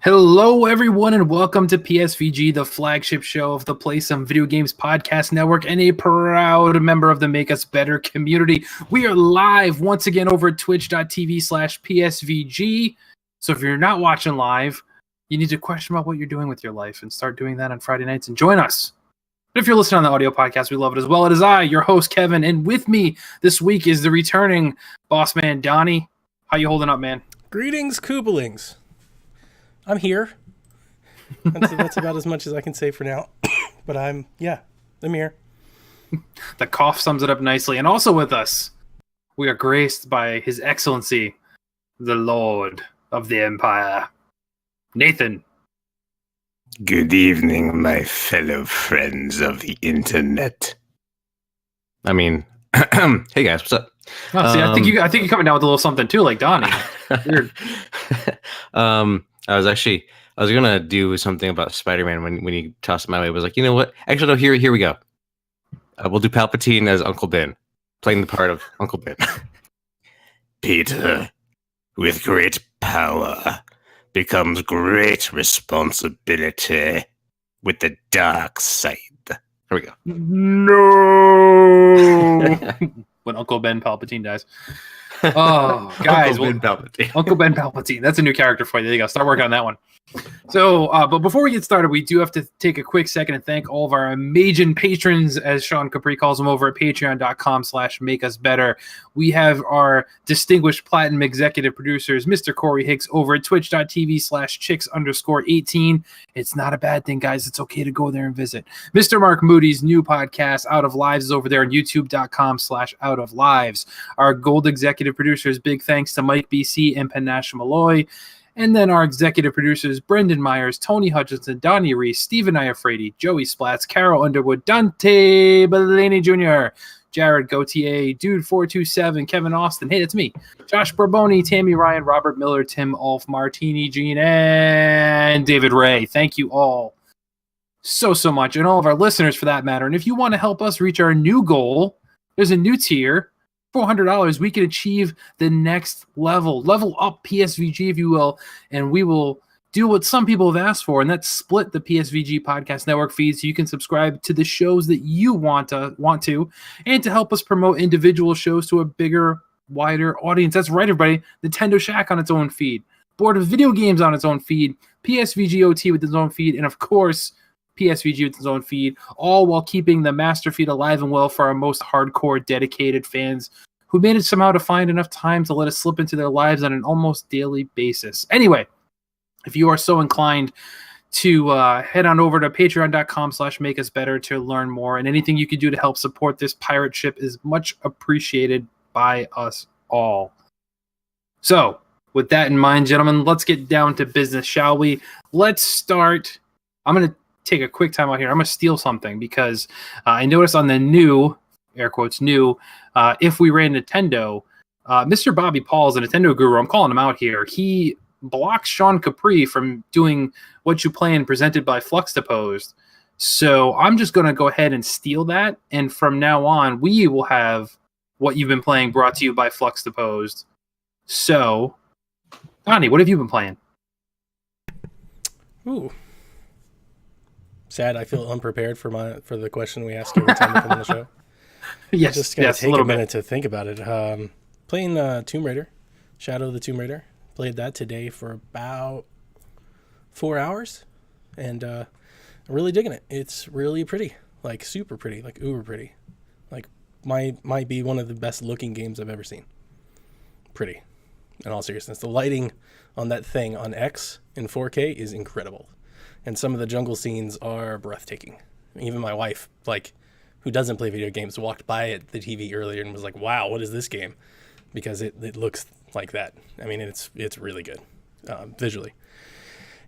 Hello, everyone, and welcome to PSVG, the flagship show of the Play Some Video Games Podcast Network and a proud member of the Make Us Better community. We are live once again over at twitch.tv/PSVG. So if you're not watching live, you need to question about what you're doing with your life and start doing that on Friday nights and join us. But if you're listening on the audio podcast, we love it as well. It is I, your host, Kevin, and with me this week is the returning boss man, Donnie. How you holding up, man? Greetings, Koobalings. I'm here. That's about as much as I can say for now. But I'm here. The cough sums it up nicely. And also with us, we are graced by His Excellency, the Lord of the Empire, Nathan. Good evening, my fellow friends of the internet. I mean, hey guys, what's up? Oh, see, I think you're coming down with a little something too, like Donnie. Weird. I was gonna do something about Spider-Man when he tossed it my way. I was like, you know what? Actually, no. Here we go. We'll do Palpatine as Uncle Ben, playing the part of Uncle Ben. Peter, with great power becomes great responsibility with the dark side. Here we go. No. When Uncle Ben Palpatine dies. Oh, guys. Uncle Ben Palpatine. Uncle Ben Palpatine. That's a new character for you. There you go. Start working on that one. So, but before we get started, we do have to take a quick second and thank all of our amazing patrons, as Sean Capri calls them, over at patreon.com/makeusbetter. We have our distinguished platinum executive producers, Mr. Corey Hicks, over at twitch.tv/chicks_18. It's not a bad thing, guys. It's okay to go there and visit. Mr. Mark Moody's new podcast, Out of Lives, is over there on youtube.com/outoflives. Our gold executive producers, big thanks to Mike BC and Panache Malloy. And then our executive producers, Brendan Myers, Tony Hutchinson, Donnie Reese, Stephen Iafredi, Joey Splats, Carol Underwood, Dante Bellini Jr., Jared Gautier, Dude427, Kevin Austin, hey, that's me, Josh Barboni, Tammy Ryan, Robert Miller, Tim Ulf, Martini Jean, and David Ray. Thank you all so much, and all of our listeners for that matter. And if you want to help us reach our new goal, there's a new tier. $400, we can achieve the next level up PSVG, if you will, and we will do what some people have asked for, and that's split the PSVG podcast network feed so you can subscribe to the shows that you want to, and to help us promote individual shows to a bigger, wider audience. That's right, everybody. Nintendo Shack on its own feed, Board of Video Games on its own feed, PSVG OT with its own feed, and of course, PSVG with its own feed, all while keeping the master feed alive and well for our most hardcore, dedicated fans who managed somehow to find enough time to let us slip into their lives on an almost daily basis. Anyway, if you are so inclined to head on over to patreon.com/makeusbetter to learn more, and anything you could do to help support this pirate ship is much appreciated by us all. So, with that in mind, gentlemen, let's get down to business, shall we? Let's start. I'm going to take a quick time out here. I'm going to steal something because I noticed on the new, air quotes, new, If We Ran Nintendo, Mr. Bobby Paul's a Nintendo guru. I'm calling him out here. He blocked Sean Capri from doing What You Playing presented by Fluxtaposed. So I'm just going to go ahead and steal that. And from now on, we will have What You've Been Playing brought to you by Fluxtaposed. So, Donnie, what have you been playing? Ooh. Sad, I feel unprepared for the question we ask every time we come on the show. Yes, just gotta take a minute to think about it. Playing Tomb Raider, Shadow of the Tomb Raider. Played that today for about 4 hours, and I'm really digging it. It's really pretty, like super pretty, like uber pretty. Like might be one of the best looking games I've ever seen. Pretty, in all seriousness. The lighting on that thing on X in 4K is incredible. And some of the jungle scenes are breathtaking. Even my wife, who doesn't play video games, walked by at the TV earlier and was like, wow, what is this game? Because it looks like that. I mean, it's really good visually.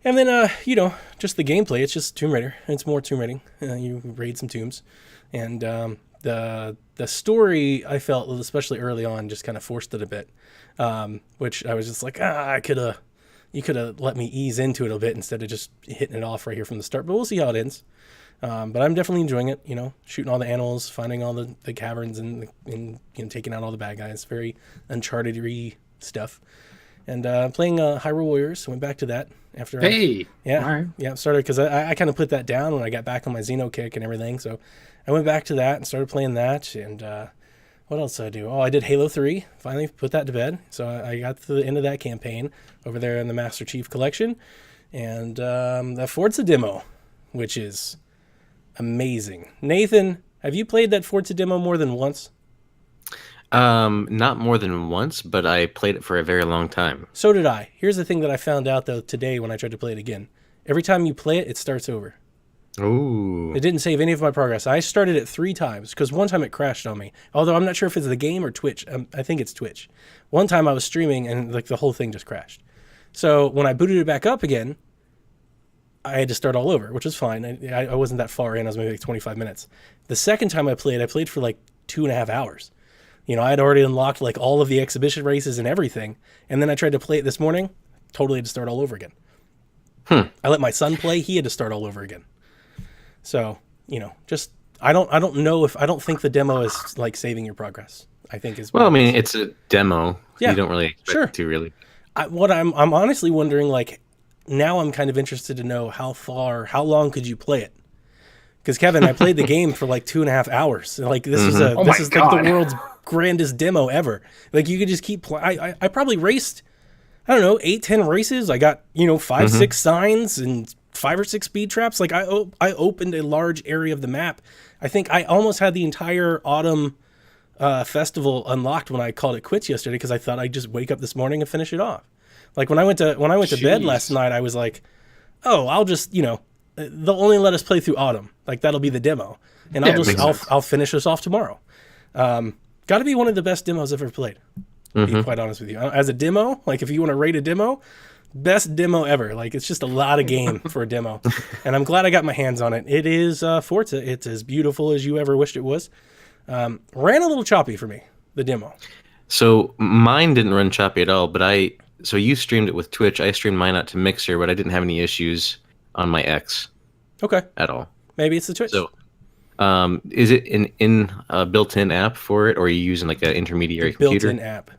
And then, just the gameplay. It's just Tomb Raider. It's more Tomb Raiding. You raid some tombs. And the story, I felt, especially early on, just kind of forced it a bit. Which I was just like, you could have let me ease into it a bit instead of just hitting it off right here from the start. But we'll see how it ends. But I'm definitely enjoying it, shooting all the animals, finding all the caverns and taking out all the bad guys. Very Uncharted-y stuff. And playing Hyrule Warriors. Went back to that after. Hey. Yeah. All right. Yeah. Started because I kind of put that down when I got back on my Xeno kick and everything. So I went back to that and started playing that. And what else did I do? Oh, I did Halo 3. Finally put that to bed. So I got to the end of that campaign over there in the Master Chief Collection. And the Forza demo, which is amazing. Nathan, have you played that Forza demo more than once? Not more than once, but I played it for a very long time. So did I. Here's the thing that I found out, though, today when I tried to play it again. Every time you play it, it starts over. Ooh. It didn't save any of my progress. I started it 3 times because one time it crashed on me. Although I'm not sure if it's the game or Twitch. I think it's Twitch. One time I was streaming and like the whole thing just crashed. So when I booted it back up again, I had to start all over, which was fine. I wasn't that far in. I was maybe like 25 minutes. The second time I played for like 2.5 hours. You know, I had already unlocked like all of the exhibition races and everything. And then I tried to play it this morning. Totally had to start all over again. I let my son play. He had to start all over again. So, you know, just I don't think the demo is like saving your progress. I think is well, I mean, it's a demo. Yeah, you don't really expect it to really. What I'm honestly wondering, like, now I'm kind of interested to know how long could you play it? Because Kevin, I played the game for like 2.5 hours. Like this is like the world's grandest demo ever. Like you could just keep playing. I probably raced, I don't know, 8-10 races. I got 5-6 signs and 5 or 6 speed traps. Like I opened a large area of the map. I think I almost had the entire autumn festival unlocked when I called it quits yesterday because I thought I'd just wake up this morning and finish it off. Like when I went to bed last night, I was like, oh, I'll just they'll only let us play through autumn. Like that'll be the demo, and I'll finish this off tomorrow. Got to be one of the best demos I've ever played. To be quite honest with you, as a demo, like if you want to rate a demo, best demo ever. Like it's just a lot of game for a demo, and I'm glad I got my hands on it. It is Forza. It's as beautiful as you ever wished it was. Ran a little choppy for me, the demo. So mine didn't run choppy at all, but so you streamed it with Twitch. I streamed mine out to Mixer, but I didn't have any issues on my X. Okay. At all. Maybe it's the Twitch. So, is it a built-in app for it, or are you using like an intermediary computer? Built-in app,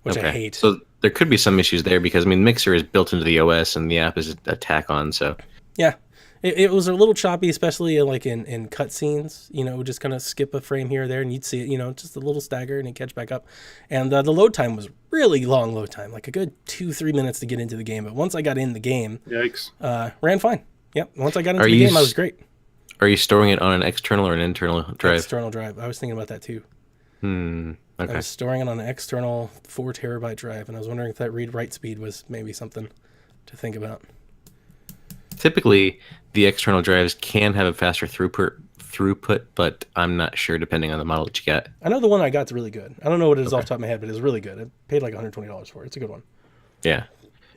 which I hate. So there could be some issues there because Mixer is built into the OS and the app is a tack-on. So yeah, it was a little choppy, especially like in cutscenes. Just kind of skip a frame here or there, and you'd see it. Just a little stagger, and it'd catch back up. And the load time was really long. Load time, like a good 2-3 minutes to get into the game. But once I got in the game, yikes, ran fine. Yep. Once I got into the game, I was great. Are you storing it on an external or an internal drive? External drive. I was thinking about that too. Okay. I was storing it on an external 4 terabyte drive, and I was wondering if that read-write speed was maybe something to think about. Typically, the external drives can have a faster throughput, but I'm not sure depending on the model that you get. I know the one I got is really good. I don't know what it is off the top of my head, but it's really good. I paid like $120 for it. It's a good one. Yeah.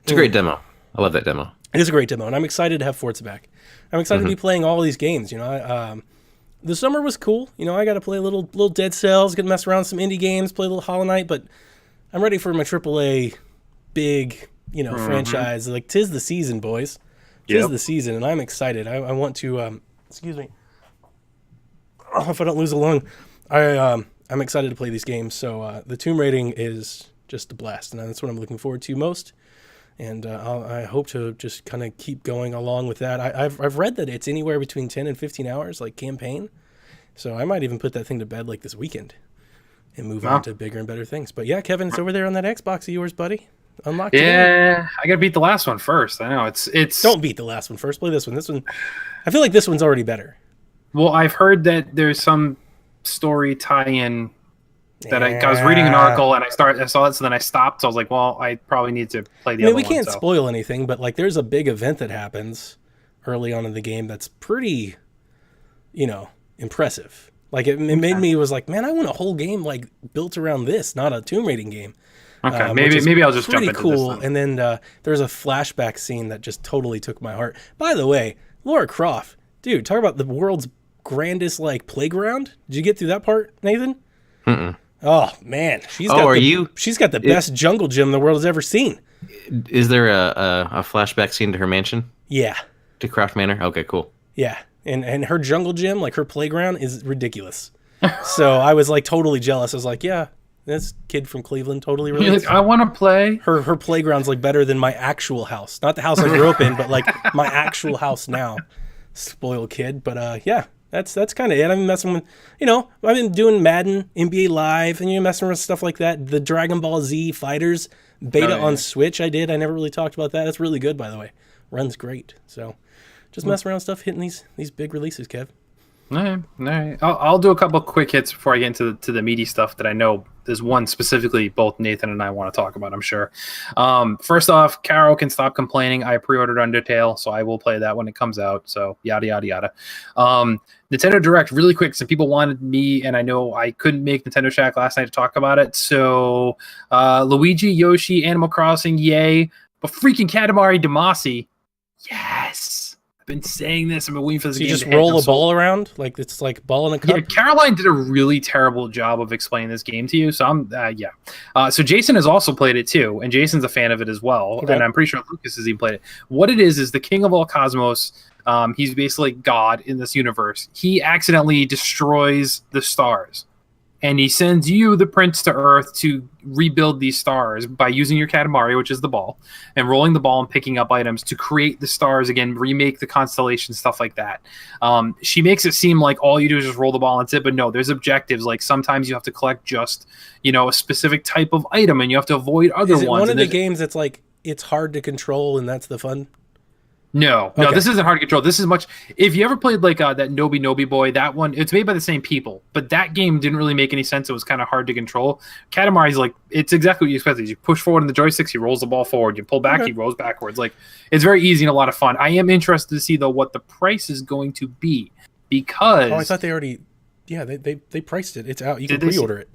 It's a great demo. I love that demo. It is a great demo, and I'm excited to have Forza back. I'm excited to be playing all these games. The summer was cool. I got to play a little Dead Cells, get to mess around with some indie games, play a little Hollow Knight, but I'm ready for my AAA big, franchise. Like, 'tis the season, boys. 'Tis the season, and I'm excited. I want to, excuse me. Oh, if I don't lose a lung. I'm excited to play these games, so the tomb rating is just a blast, and that's what I'm looking forward to most. And I hope to just kind of keep going along with that. I've read that it's anywhere between 10 and 15 hours, like campaign. So I might even put that thing to bed like this weekend and move on to bigger and better things. But yeah, Kevin, it's over there on that Xbox of yours, buddy. Unlocked it. Yeah, I got to beat the last one first. I know it's. Don't beat the last one first. Play this one. This one, I feel like this one's already better. Well, I've heard that there's some story tie-in. That I was reading an article and I saw it, so then I stopped. So I was like, well, I probably need to play the other one. We can't spoil anything, but like there's a big event that happens early on in the game that's pretty, impressive. Like it made me was like, man, I want a whole game like built around this, not a tomb raiding game. Okay, maybe I'll just jump into cool. this. And then there's a flashback scene that just totally took my heart. By the way, Lara Croft, dude, talk about the world's grandest like playground. Did you get through that part, Nathan? Mm-mm. Oh man, she's got the best jungle gym the world has ever seen. Is there a flashback scene to her mansion? Yeah. To Croft Manor? Okay, cool. Yeah. And her jungle gym, like her playground is ridiculous. So I was like totally jealous. I was like, yeah, This kid from Cleveland totally You're relates. like, I want to play. Her playground's like better than my actual house. Not the house I grew up in, but like my actual house now. Spoiled kid. But yeah, that's kind of it. I've been messing with, I've been doing Madden, NBA Live, and messing with stuff like that. The Dragon Ball Z Fighters beta on Switch I did. I never really talked about that. That's really good, by the way. Runs great. So just messing around stuff, hitting these big releases, Kev. All right. I'll do a couple quick hits before I get into the meaty stuff that I know. There's one specifically both Nathan and I want to talk about, I'm sure. First off, Carol can stop complaining. I pre-ordered Undertale, so I will play that when it comes out. So yada, yada, yada. Nintendo Direct, really quick. Some people wanted me, and I know I couldn't make Nintendo Shack last night to talk about it. So Luigi, Yoshi, Animal Crossing, yay. But freaking Katamari Damacy, yes. Been saying this. I've been waiting for this so game. You just roll a ball around like it's like ball in a cup. Yeah, Caroline did a really terrible job of explaining this game to you. So I'm so Jason has also played it too, and Jason's a fan of it as well. Okay. And I'm pretty sure Lucas has even played it. What it is the king of all cosmos. He's basically God in this universe. He accidentally destroys the stars. And he sends you, the prince, to Earth to rebuild these stars by using your Katamari, which is the ball, and rolling the ball and picking up items to create the stars again, remake the constellation, stuff like that. She makes it seem like all you do is just roll the ball and that's it, but no, there's objectives. Like sometimes you have to collect just, a specific type of item, and you have to avoid other ones. Is it one of the games that's like it's hard to control and that's the fun? No, this isn't hard to control. This is much. If you ever played like that Nobi Boy, that one, it's made by the same people, but that game didn't really make any sense. It was kind of hard to control. Katamari's like, it's exactly what you expected. You push forward in the joysticks, he rolls the ball forward. You pull back, he rolls backwards. Like, it's very easy and a lot of fun. I am interested to see though what the price is going to be, because I thought they already, they priced it. It's out. You can pre-order it.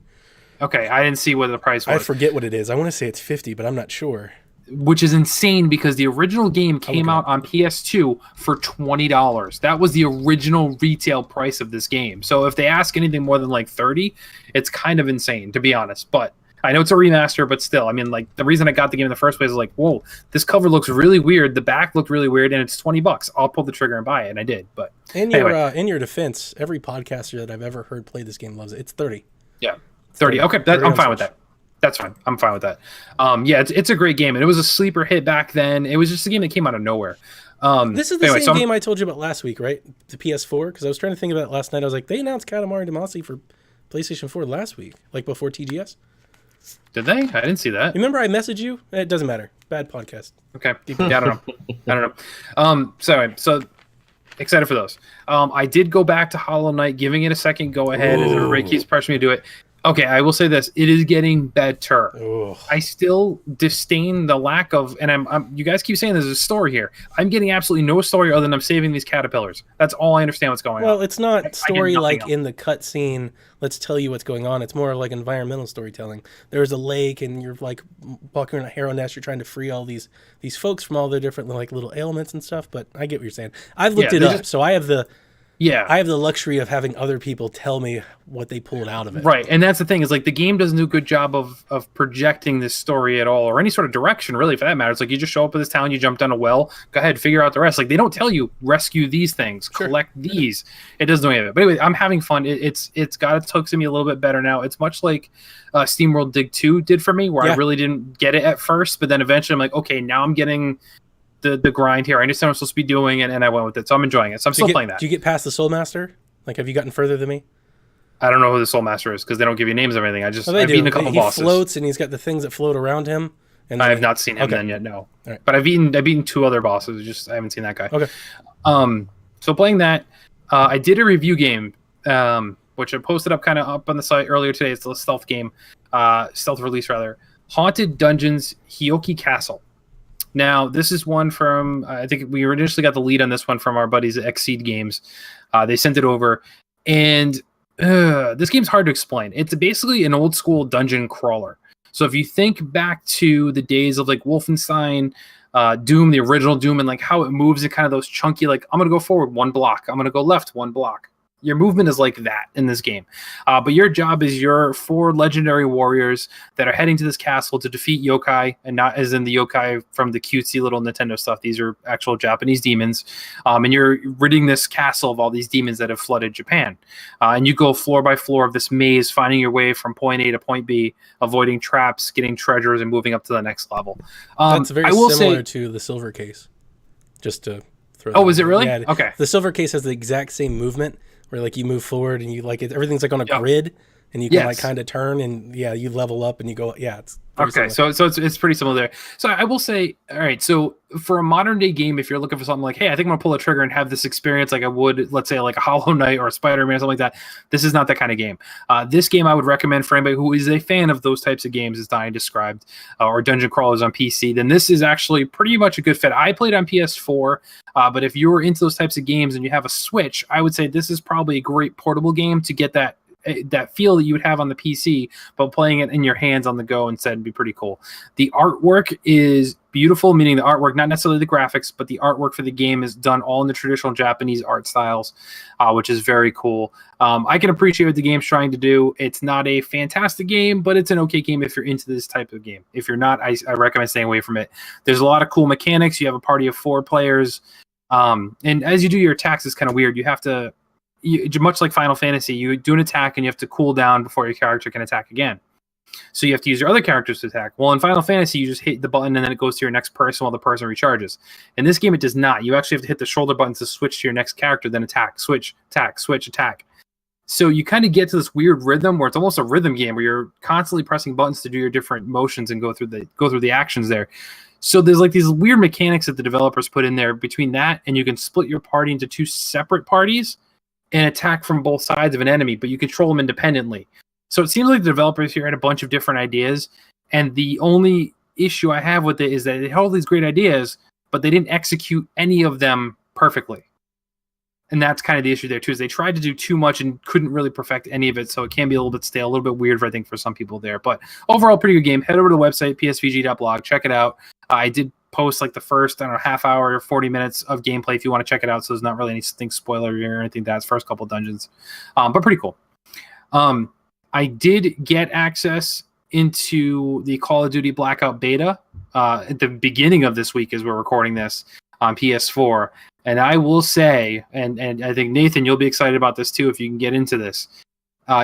Okay, I didn't see what the price was. I forget what it is. I want to say it's $50, but I'm not sure. Which is insane because the original game came out on PS2 for $20. That was the original retail price of this game. So if they ask anything more than like $30, it's kind of insane, to be honest. But I know it's a remaster, but still, I mean, like the reason I got the game in the first place is like, whoa, this cover looks really weird. The back looked really weird, and it's $20. I'll pull the trigger and buy it, and I did. But in your defense, every podcaster that I've ever heard play this game loves it. It's 30. Yeah, 30. Okay, I'm fine with that. That's fine. I'm fine with that. It's a great game, and it was a sleeper hit back then. It was just a game that came out of nowhere. This is the same game I told you about last week, right? The PS4, because I was trying to think about it last night. I was like, they announced Katamari Damacy for PlayStation 4 last week, like before TGS. Did they? I didn't see that. Remember I messaged you? It doesn't matter. Bad podcast. Okay. Yeah, I don't know. So excited for those. I did go back to Hollow Knight, giving it a second go ahead as everybody keeps pressuring me to do it. Okay, I will say this: it is getting better. Ugh. I still disdain the lack of, and I'm. You guys keep saying there's a story here. I'm getting absolutely no story other than I'm saving these caterpillars. That's all I understand what's going on. Well, it's not story like in the cutscene. Let's tell you what's going on. It's more like environmental storytelling. There's a lake, and you're like walking around a harrow nest. You're trying to free all these folks from all their different like little ailments and stuff. But I get what you're saying. I've looked it up, so I have the. Yeah, I have the luxury of having other people tell me what they pulled out of it. Right, and that's the thing is like the game doesn't do a good job of projecting this story at all, or any sort of direction really, for that matter. It's like you just show up at this town, you jump down a well, go ahead, figure out the rest. Like they don't tell you rescue these things, collect these. It doesn't do any of it. But anyway, I'm having fun. It's got its hooks in me a little bit better now. It's much like SteamWorld Dig 2 did for me, where I really didn't get it at first, but then eventually I'm like, okay, now I'm getting the grind here. I understand what I'm supposed to be doing, and I went with it. So I'm enjoying it. So I'm still playing that. Do you get past the Soul Master? Like, have you gotten further than me? I don't know who the Soul Master is because they don't give you names of anything. I've beaten a couple bosses. He floats and he's got the things that float around him. And I have not seen him then yet. No, all right. But I've beaten two other bosses. Just I haven't seen that guy. Okay. So playing that, I did a review game, which I posted up up on the site earlier today. It's a stealth game, stealth release rather. Haunted Dungeons Hioki Castle. Now, this is one from, I think we initially got the lead on this one from our buddies at Exceed Games. They sent it over, and this game's hard to explain. It's basically an old school dungeon crawler. So if you think back to the days of like Wolfenstein, Doom, the original Doom, and like how it moves in kind of those chunky, like I'm going to go forward 1 block, I'm going to go left 1 block. your movement is like that in this game. But your job is your 4 legendary warriors that are heading to this castle to defeat yokai, and not as in the yokai from the cutesy little Nintendo stuff. These are actual Japanese demons. And you're ridding this castle of all these demons that have flooded Japan. And you go floor by floor of this maze, finding your way from point A to point B, avoiding traps, getting treasures, and moving up to the next level. That's very similar to the silver case. Just to throw that is it really? Yeah, okay. The silver case has the exact same movement where like you move forward and you like it, everything's like on a grid, and you can like kind of turn, and you level up and you go. Yeah, it's okay. similar. So it's pretty similar there. So I will say, all right. So for a modern day game, if you're looking for something like, hey, I think I'm gonna pull a trigger and have this experience like I would, let's say, like a Hollow Knight or a Spider-Man or something like that. This is not that kind of game. This game I would recommend for anybody who is a fan of those types of games, as Donnie described, or dungeon crawlers on PC. Then this is actually pretty much a good fit. I played on PS4, but if you're into those types of games and you have a Switch, I would say this is probably a great portable game to get that feel that you would have on the PC, but playing it in your hands on the go instead would be pretty cool. The artwork is beautiful, meaning the artwork, not necessarily the graphics, but the artwork for the game is done all in the traditional Japanese art styles, which is very cool. I can appreciate what the game's trying to do. It's not a fantastic game, but it's an okay game if you're into this type of game. If you're not, I recommend staying away from it. There's a lot of cool mechanics. You have a party of 4 players, and as you do your attacks, it's kind of weird. You have to, much like Final Fantasy, you do an attack and you have to cool down before your character can attack again. So you have to use your other characters to attack. Well, in Final Fantasy, you just hit the button and then it goes to your next person while the person recharges. In this game, it does not. You actually have to hit the shoulder buttons to switch to your next character, then attack, switch, attack, switch, attack. So you kind of get to this weird rhythm where it's almost a rhythm game where you're constantly pressing buttons to do your different motions and go through the actions there. So there's like these weird mechanics that the developers put in there between that, and you can split your party into 2 separate parties and attack from both sides of an enemy, but you control them independently. So it seems like the developers here had a bunch of different ideas, and the only issue I have with it is that they had all these great ideas, but they didn't execute any of them perfectly. And that's kind of the issue there too, is they tried to do too much and couldn't really perfect any of it, so it can be a little bit stale, a little bit weird, I think, for some people there. But overall, pretty good game. Head over to the website, psvg.blog, check it out. I did post like the first, half hour or 40 minutes of gameplay if you want to check it out, so there's not really anything spoilery or anything. That's first couple dungeons, but pretty cool. I did get access into the Call of Duty Blackout beta at the beginning of this week as we're recording this on PS4, and I will say, and I think Nathan, you'll be excited about this too if you can get into this,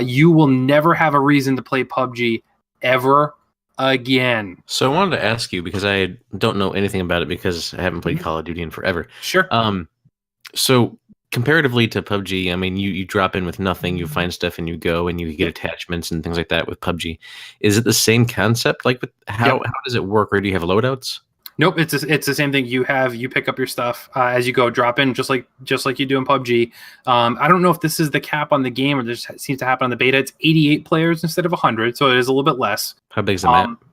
you will never have a reason to play PUBG ever again. So I wanted to ask you, because I don't know anything about it because I haven't played Call of Duty in forever. Sure. So comparatively to PUBG, I mean, you drop in with nothing, you find stuff, and you go, and you get attachments and things like that with PUBG. Is it the same concept? Like, how does it work, or do you have loadouts? Nope, it's the same thing. You pick up your stuff as you go, drop in, just like you do in PUBG. I don't know if this is the cap on the game or this seems to happen on the beta. It's 88 players instead of 100, so it is a little bit less. How big is the map?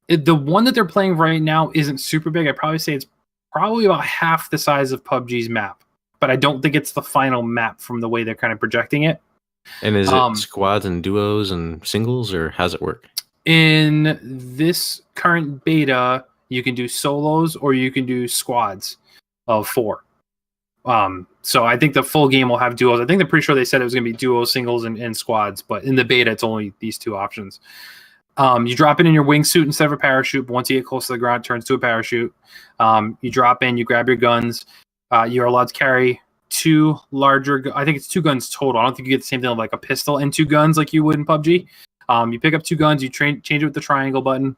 The one that they're playing right now isn't super big. I'd probably say it's probably about half the size of PUBG's map, but I don't think it's the final map from the way they're kind of projecting it. And is it squads and duos and singles, or how's it work? In this current beta, you can do solos or you can do squads of 4. So I think the full game will have duos. I think they're pretty sure they said it was going to be duos, singles, and squads, but in the beta, it's only these 2 options. You drop in your wingsuit instead of a parachute, but once you get close to the ground, it turns to a parachute. You drop in, you grab your guns. You're allowed to carry 2 larger, I think it's 2 guns total. I don't think you get the same thing like a pistol and 2 guns like you would in PUBG. You pick up 2 guns, you change it with the triangle button.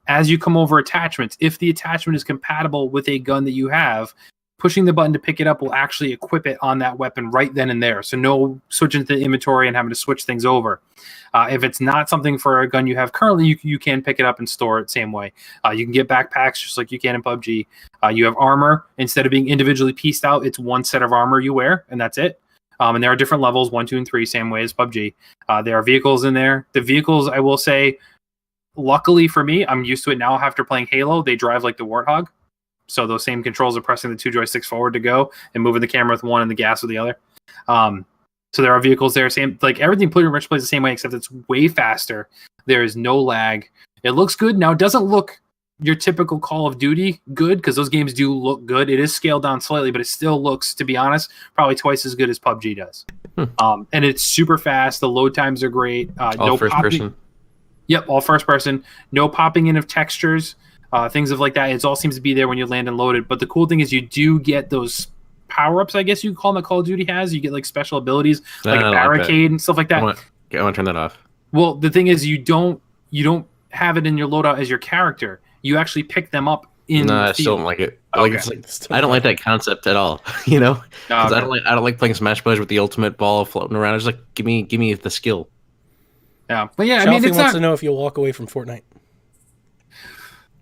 As you come over attachments, if the attachment is compatible with a gun that you have, pushing the button to pick it up will actually equip it on that weapon right then and there. So no switching to the inventory and having to switch things over. If it's not something for a gun you have currently, you can pick it up and store it same way. You can get backpacks just like you can in PUBG. You have armor. Instead of being individually pieced out, it's one set of armor you wear, and that's it. And there are different levels, 1, 2, and 3, same way as PUBG. There are vehicles in there. The vehicles, I will say, luckily for me, I'm used to it now after playing Halo. They drive like the Warthog. So those same controls are pressing the 2 joysticks forward to go and moving the camera with one and the gas with the other. So there are vehicles there. Same, like everything pretty much plays the same way, except it's way faster. There is no lag. It looks good. Now, it doesn't look your typical Call of Duty good, because those games do look good. It is scaled down slightly, but it still looks, to be honest, probably twice as good as PUBG does. And it's super fast. The load times are great. All no first person. Yep, all first person. No popping in of textures, things of like that. It all seems to be there when you land and load it. But the cool thing is you do get those power-ups, I guess you call them, that Call of Duty has. You get like special abilities, like a barricade and stuff like that. I want to turn that off. Well, the thing is you don't have it in your loadout as your character. You actually pick them up in. No, I still don't like it. Okay. I don't like that concept at all. You know, 'cause I don't like playing Smash Bros with the ultimate ball floating around. I just like give me the skill. Yeah, but yeah, Shelfie I mean, it's wants not. to know if you'll walk away from Fortnite.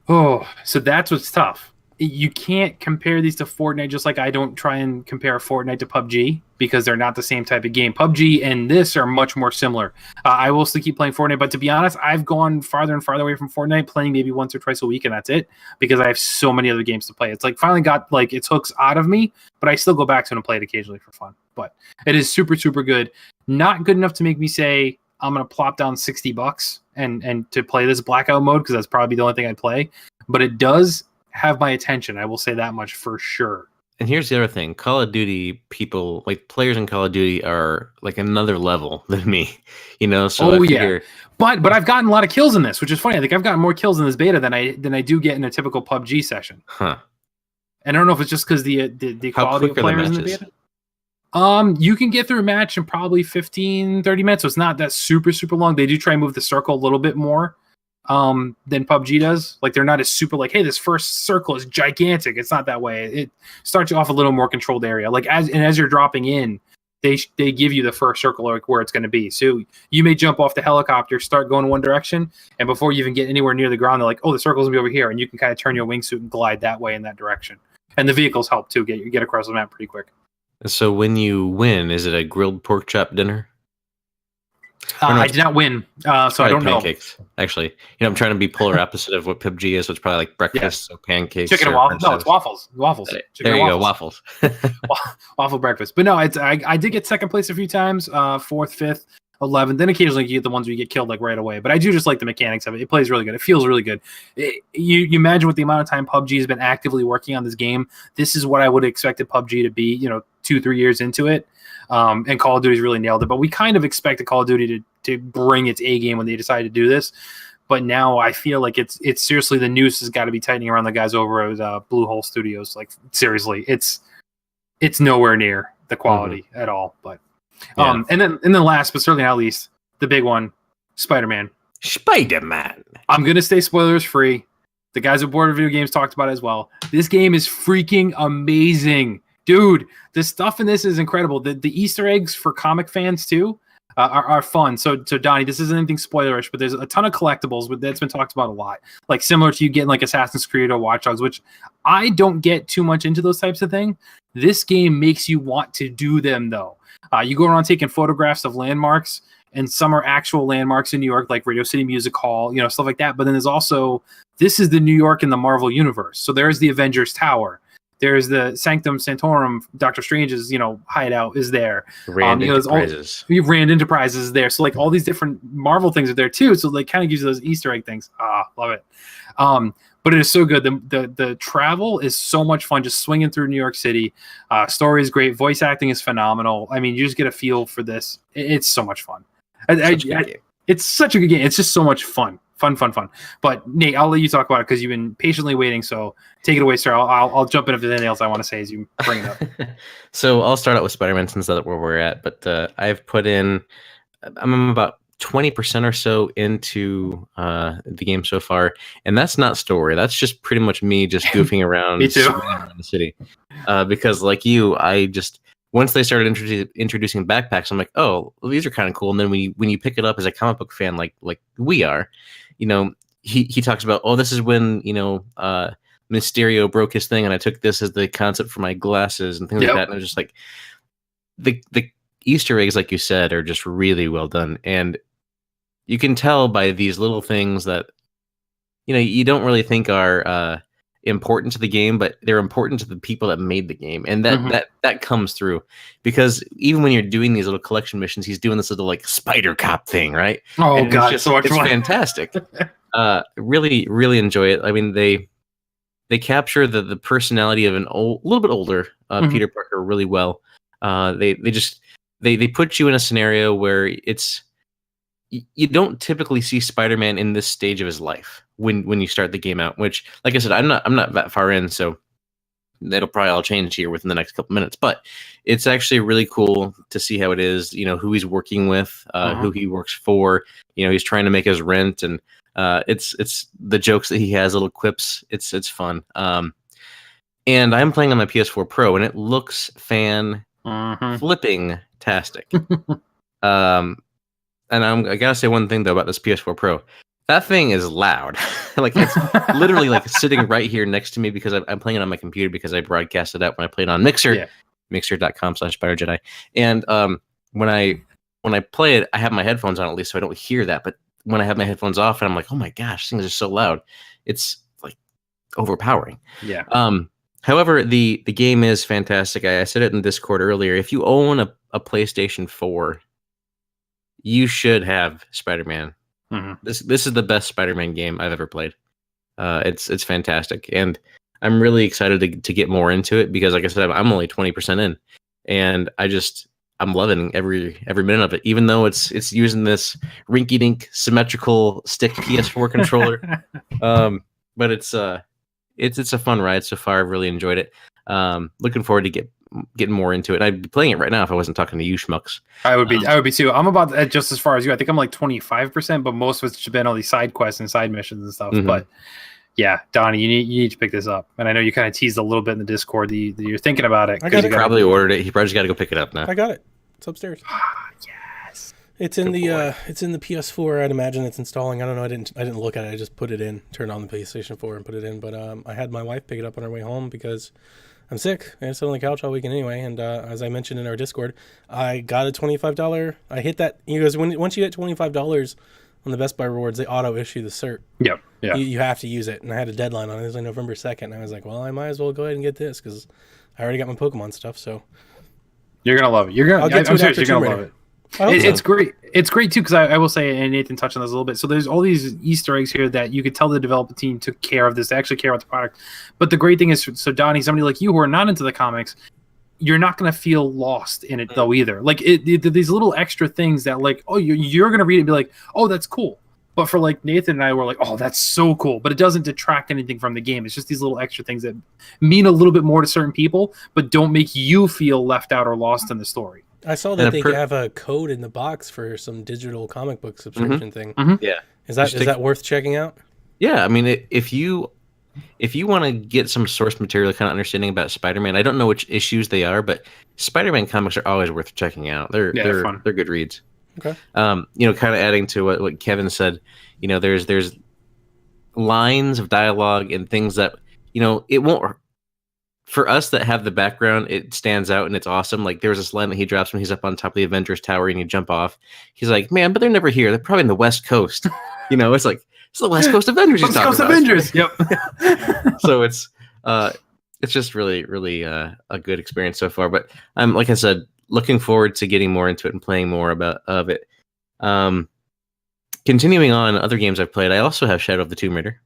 Oh, so that's what's tough. You can't compare these to Fortnite, just like I don't try and compare Fortnite to PUBG, because they're not the same type of game. PUBG and this are much more similar. I will still keep playing Fortnite, but to be honest, I've gone farther and farther away from Fortnite, playing maybe once or twice a week, and that's it, because I have so many other games to play. It's like finally got like its hooks out of me, but I still go back to it and play it occasionally for fun. But it is super, super good. Not good enough to make me say I'm going to plop down $60 and to play this blackout mode, because that's probably the only thing I'd play. But it does have my attention. I will say that much for sure. And here's the other thing: Call of Duty people, like players in Call of Duty, are like another level than me. You know, so But I've gotten a lot of kills in this, which is funny. I think I've gotten more kills in this beta than I do get in a typical PUBG session. Huh? And I don't know if it's just because the quality of players in the beta. You can get through a match in probably 15, 30 minutes, so it's not that super, super long. They do try and move the circle a little bit more than PUBG does. Like, they're not as super like, hey, this first circle is gigantic. It's not that way. It starts you off a little more controlled area. Like, as you're dropping in, they give you the first circle, like where it's going to be. So you may jump off the helicopter, start going one direction, and before you even get anywhere near the ground, they're like, oh, the circle's gonna be over here, and you can kind of turn your wingsuit and glide that way in that direction. And the vehicles help too, get across the map pretty quick. So when you win, is it a grilled pork chop dinner? I did not win, so I don't pancakes, know. Actually, you know, I'm trying to be polar opposite of what PUBG is, so it's probably like breakfast, yes. So pancakes, chicken and waffles. No, it's waffles. There you go, waffles. Waffle breakfast. But no, I did get second place a few times, fourth, fifth, 11th. Then occasionally you get the ones where you get killed like right away. But I do just like the mechanics of it. It plays really good. It feels really good. You imagine with the amount of time PUBG has been actively working on this game, this is what I would have expected PUBG to be, 2-3 years into it. And Call of Duty's really nailed it. But we kind of expected Call of Duty to bring its A game when they decided to do this. But now I feel like it's seriously, the noose has got to be tightening around the guys over at Blue Hole Studios. Like, seriously, it's nowhere near the quality at all. But and then last but certainly not least, the big one, Spider-Man. I'm gonna stay spoilers free. The guys at Board of Video Games talked about it as well. This game is freaking amazing. Dude, the stuff in this is incredible. The Easter eggs for comic fans too are fun. So Donnie, this isn't anything spoilerish, but there's a ton of collectibles that's been talked about a lot. Like similar to you getting like Assassin's Creed or Watch Dogs, which I don't get too much into those types of things. This game makes you want to do them though. You go around taking photographs of landmarks, and some are actual landmarks in New York, like Radio City Music Hall, stuff like that. But then there's also, this is the New York in the Marvel universe. So there's the Avengers Tower. There's the Sanctum Sanctorum, Doctor Strange's, hideout is there. Rand Enterprises. Rand Enterprises is there. So like all these different Marvel things are there too. So like kind of gives you those Easter egg things. Love it. But it is so good. The travel is so much fun. Just swinging through New York City. Story is great. Voice acting is phenomenal. I mean, you just get a feel for this. It's so much fun. It's such a good game. It's just so much fun. Fun. But Nate, I'll let you talk about it because you've been patiently waiting. So take it away, sir. I'll jump in if there's anything else I want to say as you bring it up. So I'll start out with Spider-Man since that's where we're at. But I've put in, I'm about 20% or so into the game so far, and that's not story. That's just pretty much me just goofing around, me too, around the city. Because like you, I just once they started introducing backpacks, I'm like, oh, well, these are kind of cool. And then when you pick it up as a comic book fan, like we are, he talks about, oh, this is when Mysterio broke his thing, and I took this as the concept for my glasses and things like that. And I was just like, the Easter eggs, like you said, are just really well done, and you can tell by these little things that you don't really think are important to the game, but they're important to the people that made the game, and that comes through, because even when you're doing these little collection missions, he's doing this little like spider cop thing, right? Oh god, it's so much fun. Fantastic. Really, really enjoy it. I mean, they capture the personality of little bit older Peter Parker really well. They put you in a scenario where you don't typically see Spider-Man in this stage of his life when you start the game out. Which, like I said, I'm not that far in, so that'll probably all change here within the next couple minutes. But it's actually really cool to see how it is. Who he's working with, who he works for. He's trying to make his rent, and it's the jokes that he has, little quips. It's fun. And I'm playing on my PS4 Pro, and it looks flipping tastic. And I gotta say one thing though about this PS4 Pro. That thing is loud. Like it's literally like sitting right here next to me because I'm playing it on my computer because I broadcast it out when I played on Mixer, mixer.com/SpiderJedi. And when I play it, I have my headphones on at least so I don't hear that. But when I have my headphones off and I'm like, oh my gosh, things are so loud, it's like overpowering. Yeah. However, the game is fantastic. I said it in Discord earlier. If you own a PlayStation 4, you should have Spider-Man. This is the best Spider-Man game I've ever played. It's fantastic, and I'm really excited to get more into it because, like I said, I'm only 20% in, and I'm loving every minute of it. Even though it's using this rinky-dink symmetrical stick PS4 controller, but it's a fun ride so far. I've really enjoyed it. Looking forward to getting more into it. I'd be playing it right now if I wasn't talking to you schmucks. I would be too. I'm about just as far as you. I think I'm like 25%, but most of it's been all these side quests and side missions and stuff. But yeah, Donnie, you need to pick this up. And I know you kind of teased a little bit in the Discord that you're thinking about it. You probably ordered it. He probably just got to go pick it up now. I got it. It's upstairs. Yes. It's in it's in the PS4. I'd imagine it's installing. I don't know. I didn't look at it. I just put it in, turned on the PlayStation 4 and put it in. But I had my wife pick it up on her way home because I'm sick. I sit on the couch all weekend anyway. And as I mentioned in our Discord, I got a $25. I hit that. He goes, once you hit $25 on the Best Buy rewards, they auto issue the cert. Yep. Yeah. You have to use it. And I had a deadline on it. It was like November 2nd. And I was like, well, I might as well go ahead and get this because I already got my Pokemon stuff. So you're gonna love it. I'm serious. You're gonna love it. It's great. It's great too because I will say, and Nathan touched on this a little bit. So there's all these Easter eggs here that you could tell the development team took care of this. They actually care about the product. But the great thing is, so Donnie, somebody like you who are not into the comics, you're not going to feel lost in it though either. Like these little extra things that like, oh, you're going to read it and be like, oh, that's cool. But for like Nathan and I were like, oh, that's so cool. But it doesn't detract anything from the game. It's just these little extra things that mean a little bit more to certain people, but don't make you feel left out or lost in the story. I saw that they have a code in the box for some digital comic book subscription thing. Yeah. Is that worth checking out? Yeah. I mean, if you want to get some source material kind of understanding about Spider-Man, I don't know which issues they are, but Spider-Man comics are always worth checking out. They're good reads. Okay. Kind of adding to what Kevin said, there's lines of dialogue and things that, it won't, for us that have the background, it stands out and it's awesome. Like there was this line that he drops when he's up on top of the Avengers Tower and you jump off. He's like, man, but they're never here. They're probably in the West Coast. It's like, it's the West Coast Avengers. West Coast Avengers. Yep. So it's just really, really a good experience so far. But I'm, like I said, looking forward to getting more into it and playing more of it. Continuing on other games I've played, I also have Shadow of the Tomb Raider.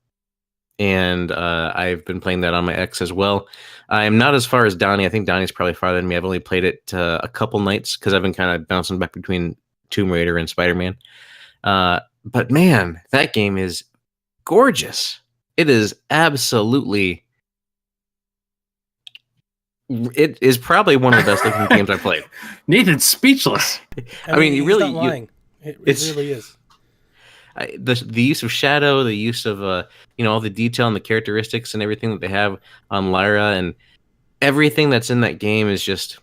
And I've been playing that on my X as well. I'm not as far as Donnie. I think Donnie's probably farther than me. I've only played it a couple nights because I've been kind of bouncing back between Tomb Raider and Spider-Man. But man, that game is gorgeous. It is absolutely... It is probably one of the best looking games I've played. Nathan's speechless. I mean, you really... lying. It really is. The use of shadow, the use of all the detail and the characteristics and everything that they have on Lyra and everything that's in that game is just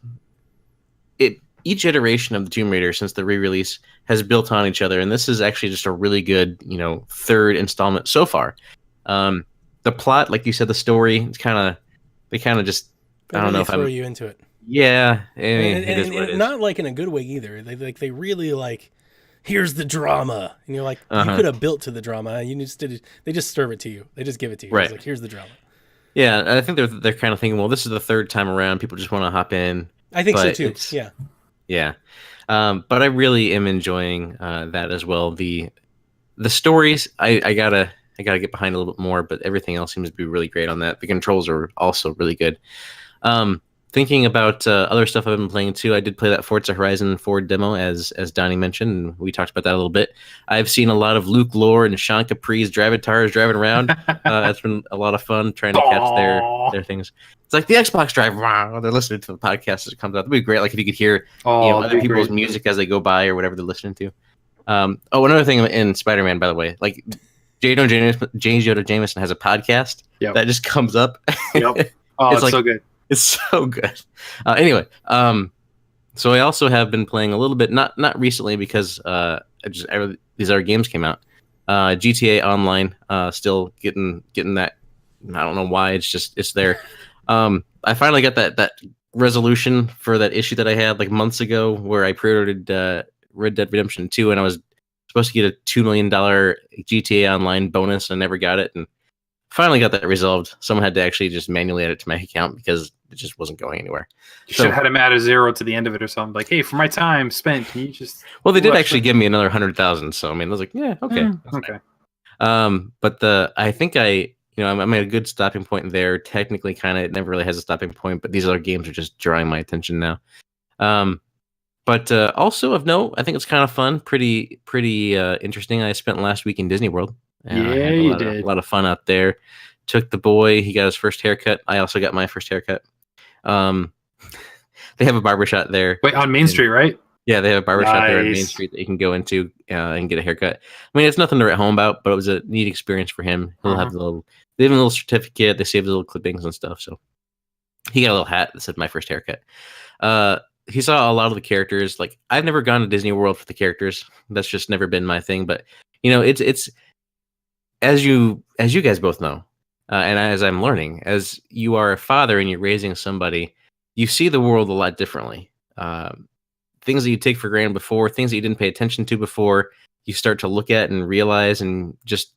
it. Each iteration of the Tomb Raider since the re-release has built on each other, and this is actually just a really good third installment so far. The plot, like you said, the story, they kind of just I don't know if throw you into it. Yeah, it is what it is. Not like in a good way either. They really like. Here's the drama, and you're like, you could have built to the drama. They just serve it to you. They just give it to you. Right. It's like, here's the drama. Yeah, I think they're kind of thinking, well, this is the third time around. People just want to hop in. I think so too. Yeah. Yeah. But I really am enjoying that as well. The The stories, I gotta get behind a little bit more, but everything else seems to be really great on that. The controls are also really good. Thinking about other stuff I've been playing too, I did play that Forza Horizon 4 demo, as Donnie mentioned, and we talked about that a little bit. I've seen a lot of Luke Lore and Sean Capri's driving around. It's been a lot of fun trying to catch their things. It's like the Xbox Drive. Wow, they're listening to the podcast as it comes out. It'd be great, like if you could hear other people's music as they go by or whatever they're listening to. Another thing in Spider-Man, by the way, like J. Jonah Jameson has a podcast that just comes up. Yep. Oh, it's like, so good. It's so good. Anyway, so I also have been playing a little bit, not recently because these other games came out. GTA Online, still getting that. I don't know why. It's there. I finally got that resolution for that issue that I had like months ago, where I pre-ordered Red Dead Redemption 2, and I was supposed to get a $2 million GTA Online bonus, and I never got it, and finally got that resolved. Someone had to actually just manually add it to my account because it just wasn't going anywhere. You should have had him add a 0 to the end of it or something. Like, hey, for my time spent, can you just... Well, they did actually give me another 100,000, so I mean, I was like, yeah, okay. Okay. But I think I'm at a good stopping point there. Technically, kind of, it never really has a stopping point, but these other games are just drawing my attention now. But also of note, I think it's kind of fun, pretty interesting. I spent last week in Disney World. Yeah, you did. A lot of fun out there. Took the boy. He got his first haircut. I also got my first haircut. They have a barbershop there. Wait, on Main Street, right? Yeah, they have a barbershop there on Main Street that you can go into and get a haircut. I mean, it's nothing to write home about, but it was a neat experience for him. He'll have they have a little certificate. They save the little clippings and stuff. So he got a little hat that said "My First Haircut." He saw a lot of the characters. Like, I've never gone to Disney World for the characters. That's just never been my thing. But it's as you guys both know, and as I'm learning, as you are a father and you're raising somebody, you see the world a lot differently. Things that you take for granted before, things that you didn't pay attention to before, you start to look at and realize, and just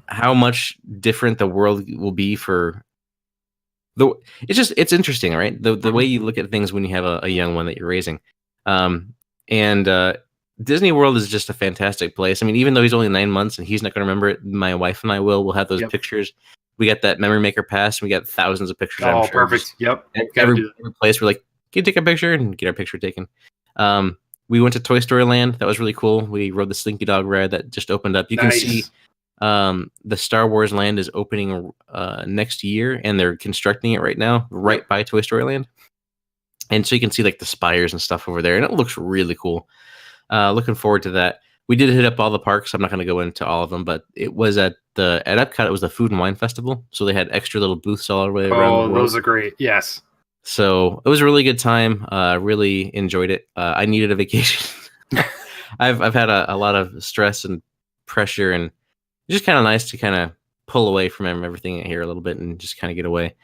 how much different the world will be for. It's interesting, right? The way you look at things when you have a young one that you're raising, and Disney World is just a fantastic place. I mean, even though he's only 9 months and he's not going to remember it, my wife and I will. We'll have those pictures. We got that memory maker pass. And we got thousands of pictures. Oh, perfect. Yep. Every place we're like, can you take a picture and get our picture taken? We went to Toy Story Land. That was really cool. We rode the Slinky Dog ride that just opened up. You can see the Star Wars Land is opening next year, and they're constructing it right now, right by Toy Story Land. And so you can see like the spires and stuff over there, and it looks really cool. Looking forward to that. We did hit up all the parks. I'm not going to go into all of them, but it was at Epcot. It was the Food and Wine Festival, so they had extra little booths all the way around. Oh, those are great. Yes. So it was a really good time. Really enjoyed it. I needed a vacation. I've had a lot of stress and pressure, and it's just kind of nice to kind of pull away from everything here a little bit and just kind of get away.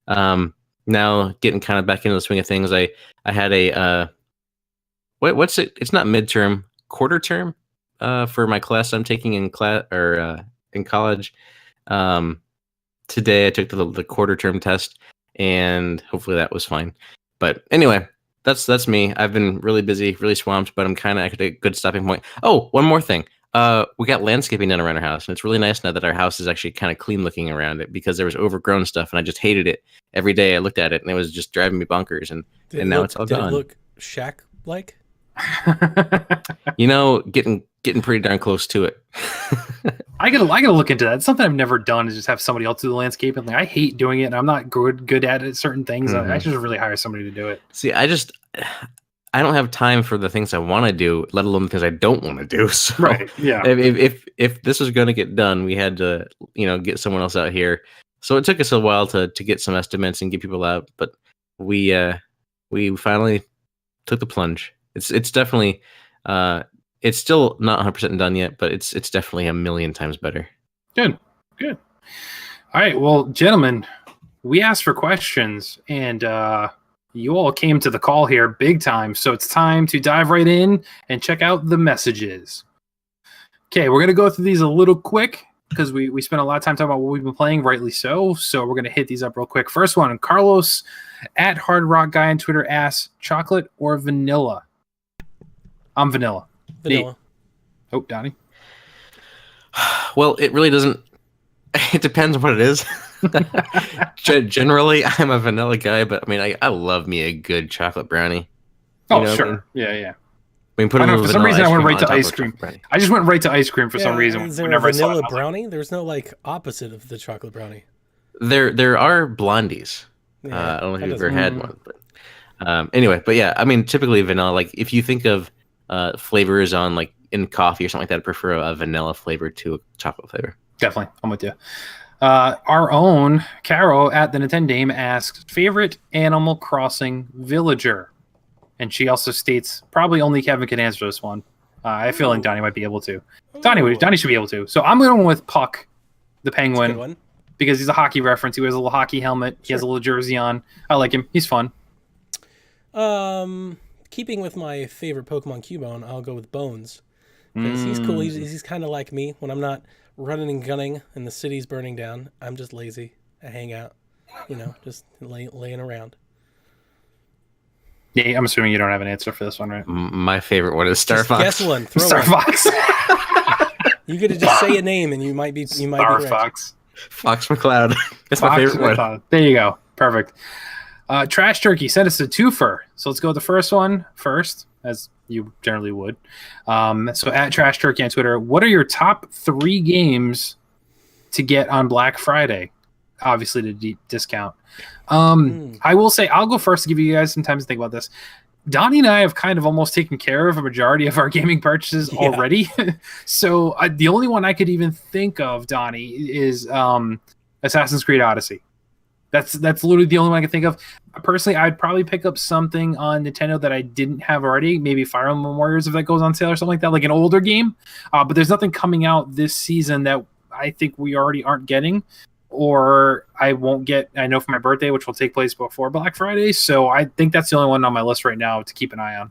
Now getting kind of back into the swing of things. I had a what's it? It's not midterm, quarter term for my class I'm taking in college. Today I took the quarter term test, and hopefully that was fine. But anyway, that's me. I've been really busy, really swamped, but I'm kind of at a good stopping point. Oh, one more thing. We got landscaping done around our house, and it's really nice now that our house is actually kind of clean looking around it, because there was overgrown stuff, and I just hated it. Every day I looked at it, and it was just driving me bonkers, and now it's all gone. Did it look shack-like? Getting pretty darn close to it. I gotta look into that. It's something I've never done, is just have somebody else do the landscaping. Like, I hate doing it, and I'm not good at it. Certain things, I should really hire somebody to do it. See, I don't have time for the things I want to do, let alone the things I don't want to do. So right. Yeah. If this was going to get done, we had to, get someone else out here. So it took us a while to get some estimates and get people out, but we finally took the plunge. It's definitely, it's still not 100% done yet, but it's definitely a million times better. Good. All right. Well, gentlemen, we asked for questions, and you all came to the call here big time. So it's time to dive right in and check out the messages. Okay, we're going to go through these a little quick because we spent a lot of time talking about what we've been playing, rightly so. So we're going to hit these up real quick. First one, Carlos at Hard Rock Guy on Twitter asks, chocolate or vanilla? I'm vanilla. Vanilla. Oh, Donnie. Well, it really doesn't. It depends on what it is. Generally, I'm a vanilla guy, but I mean, I love me a good chocolate brownie. You Oh, know what I mean? sure. Yeah. We can put I a don't know. little For some vanilla reason, I ice went cream right on to top of ice a cream. chocolate brownie. I just went right to ice cream for some reason. Is there Whenever a I saw it, vanilla I was like, brownie? There's no like opposite of the chocolate brownie. There are blondies. Yeah, I don't know if that you've ever doesn't- had one, but anyway, but yeah, I mean, typically vanilla. Like if you think of flavors on like in coffee or something like that, I prefer a vanilla flavor to a chocolate flavor. definitely, I'm with you. Our own Caro at the Nintendo asks favorite Animal Crossing villager, and she also states probably only Kevin can answer this one. I feel like Donnie might be able to. Donnie should be able to. So I'm going with Puck, the That's a good penguin, one. because he's a hockey reference. He wears a little hockey helmet. He has a little jersey on. I like him. He's fun. Keeping with my favorite Pokemon Cubone, I'll go with Bones. Because he's cool. He's kind of like me. When I'm not running and gunning and the city's burning down, I'm just lazy. I hang out, just laying around. Yeah, I'm assuming you don't have an answer for this one, right? My favorite one is Star Just Fox. guess one. Throw Star one. Fox. You could just say a name and you might be Star correct. Fox. Fox McCloud. That's Fox my favorite one. There you go. Perfect. Trash Turkey sent us a twofer. So let's go with the first one first, as you generally would. So at Trash Turkey on Twitter, what are your top 3 games to get on Black Friday? Obviously, the deep discount. I will say, I'll go first to give you guys some time to think about this. Donnie and I have kind of almost taken care of a majority of our gaming purchases already. So the only one I could even think of, Donnie, is Assassin's Creed Odyssey. That's literally the only one I can think of. Personally, I'd probably pick up something on Nintendo that I didn't have already. Maybe Fire Emblem Warriors if that goes on sale or something like that, like an older game. But there's nothing coming out this season that I think we already aren't getting, or I won't get. I know for my birthday, which will take place before Black Friday. So I think that's the only one on my list right now to keep an eye on.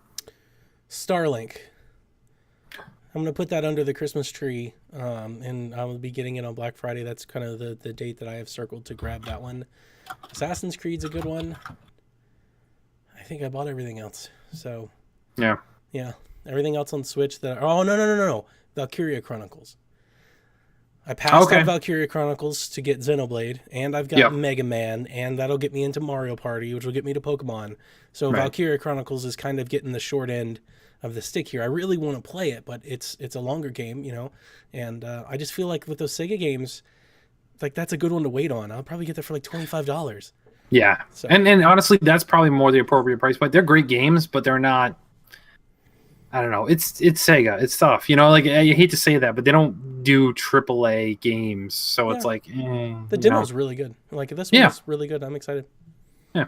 Starlink. I'm going to put that under the Christmas tree, and I will be getting it on Black Friday. That's kind of the date that I have circled to grab that one. Assassin's Creed's a good one. I think I bought everything else. So, yeah. Everything else on Switch that... Oh, no. Valkyria Chronicles. I passed on Valkyria Chronicles to get Xenoblade, and I've got Mega Man, and that'll get me into Mario Party, which will get me to Pokemon. So Valkyria Chronicles is kind of getting the short end of the stick here. I really want to play it, but it's a longer game, and I just feel like with those Sega games, like that's a good one to wait on. I'll probably get that for like $25. Yeah, so. and honestly, that's probably more the appropriate price point. They're great games, but they're not. I don't know. It's Sega. It's tough, Like I hate to say that, but they don't do AAA games, so it's like the demo's really good. Like this one's really good. I'm excited. Yeah.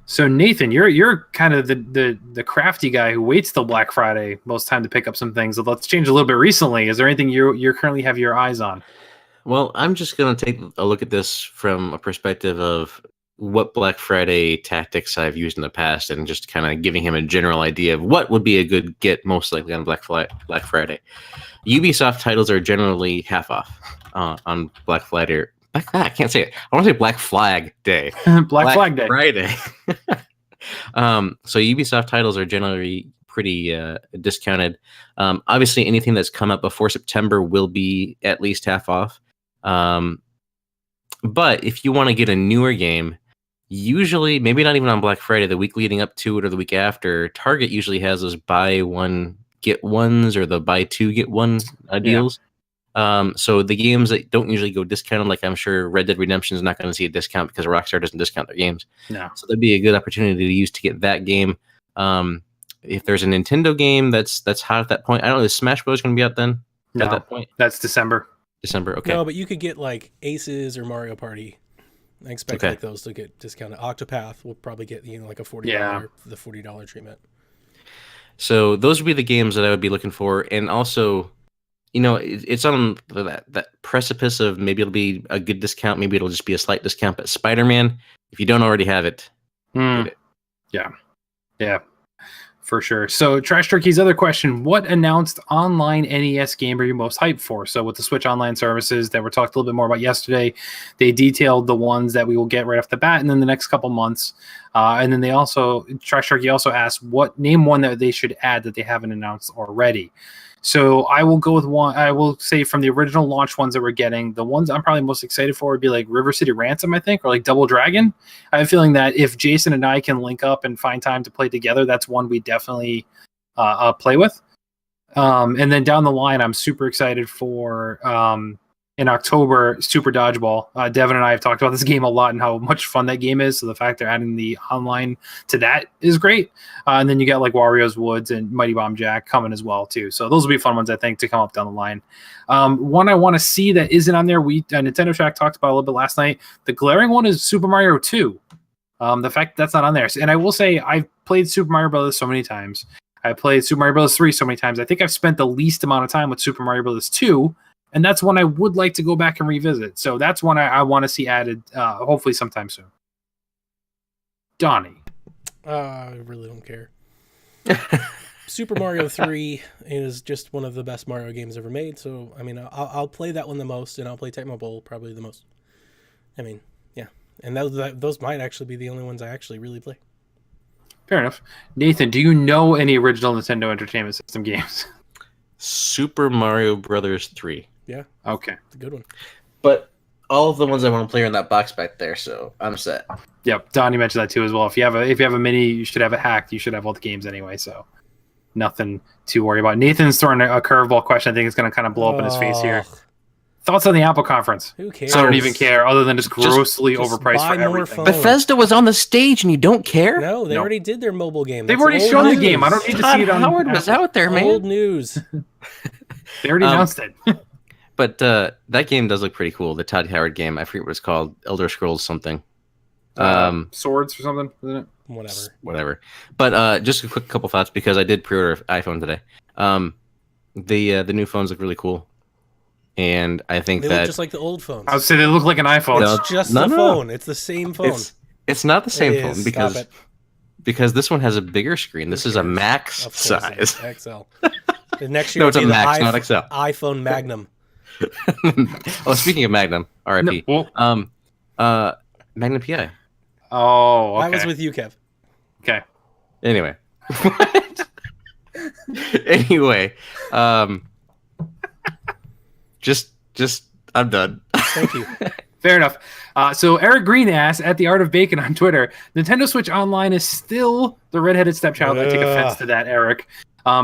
So Nathan, you're kind of the crafty guy who waits till Black Friday most time to pick up some things. So let's change a little bit recently. Is there anything you currently have your eyes on? Well, I'm just gonna take a look at this from a perspective of what Black Friday tactics I've used in the past, and just kind of giving him a general idea of what would be a good get most likely on Black Friday. Ubisoft titles are generally half off on Black Friday. I can't say it. I want to say Black Flag Day. Black Flag Day. Friday. So Ubisoft titles are generally pretty discounted. Obviously, anything that's come up before September will be at least half off. But if you want to get a newer game, usually, maybe not even on Black Friday, the week leading up to it or the week after, Target usually has those buy one, get ones, or the buy two, get one deals. So the games that don't usually go discounted, like I'm sure Red Dead Redemption is not going to see a discount because Rockstar doesn't discount their games. No. So that'd be a good opportunity to use to get that game. If there's a Nintendo game that's hot at that point, I don't know, is Smash Bros. Going to be out then? No, at that point? That's December. Okay. No, but you could get like Aces or Mario Party. I expect like those to get discounted. Octopath will probably get like a $40 treatment. So those would be the games that I would be looking for, and also, it's on that precipice of maybe it'll be a good discount, maybe it'll just be a slight discount. But Spider-Man, if you don't already have it, get it. Yeah, for sure. So Trash Turkey's other question: what announced online NES game are you most hyped for? So with the Switch Online services that we talked a little bit more about yesterday, they detailed the ones that we will get right off the bat, and then the next couple months. And then they also, Trash Turkey also asked, name one that they should add that they haven't announced already. So I will go with one. I will say from the original launch ones that we're getting, the ones I'm probably most excited for would be like River City Ransom, I think, or like Double Dragon. I have a feeling that if Jason and I can link up and find time to play together, that's one we definitely play with. And then down the line, I'm super excited for in October, Super Dodgeball. Devin and I have talked about this game a lot and how much fun that game is. So the fact they're adding the online to that is great. And then you got like Wario's Woods and Mighty Bomb Jack coming as well too. So those will be fun ones, I think, to come up down the line. One I want to see that isn't on there, Nintendo Shack talked about a little bit last night. The glaring one is Super Mario 2. The fact that's not on there. And I will say I've played Super Mario Brothers so many times. I played Super Mario Bros. 3 so many times. I think I've spent the least amount of time with Super Mario Bros. 2, and that's one I would like to go back and revisit. So that's one I want to see added, hopefully sometime soon. Donnie. I really don't care. Super Mario 3 is just one of the best Mario games ever made. So, I mean, I'll play that one the most, and I'll play Tecmo Bowl probably the most. I mean, yeah. And those might actually be the only ones I actually really play. Fair enough. Nathan, do you know any original Nintendo Entertainment System games? Super Mario Brothers 3. Yeah. Okay. It's a good one. But all of the ones I want to play are in that box back there, so I'm set. Yep. Donnie mentioned that too as well. If you have a mini, you should have it hacked. You should have all the games anyway, so nothing to worry about. Nathan's throwing a curveball question. I think it's going to kind of blow up in his face here. Thoughts on the Apple conference? Who cares? I don't even care, other than just grossly overpriced for everything. Phones. Bethesda was on the stage and you don't care? No, they already did their mobile game. They've already shown the game. I don't need to see it on. Howard was out there, man. Old news. They already announced it. But that game does look pretty cool. The Todd Howard game. I forget what it's called. Elder Scrolls something. Swords or something, isn't it? Whatever. But just a quick couple thoughts because I did pre-order iPhone today. The new phones look really cool. And I think they look just like the old phones. I would say they look like an iPhone. It's just the phone. It's the same phone. It's not the same phone because this one has a bigger screen. This is a max size. XL. Next year, no, it's a max, not XL. iPhone Magnum. Oh, speaking of Magnum, RIP. No, Magnum PI. Oh, okay. I was with you, Kev. Okay. Anyway. Anyway, just I'm done. Thank you. Fair enough. So Eric Green asks at the Art of Bacon on Twitter, Nintendo Switch Online is still the redheaded stepchild. I take offense to that, Eric.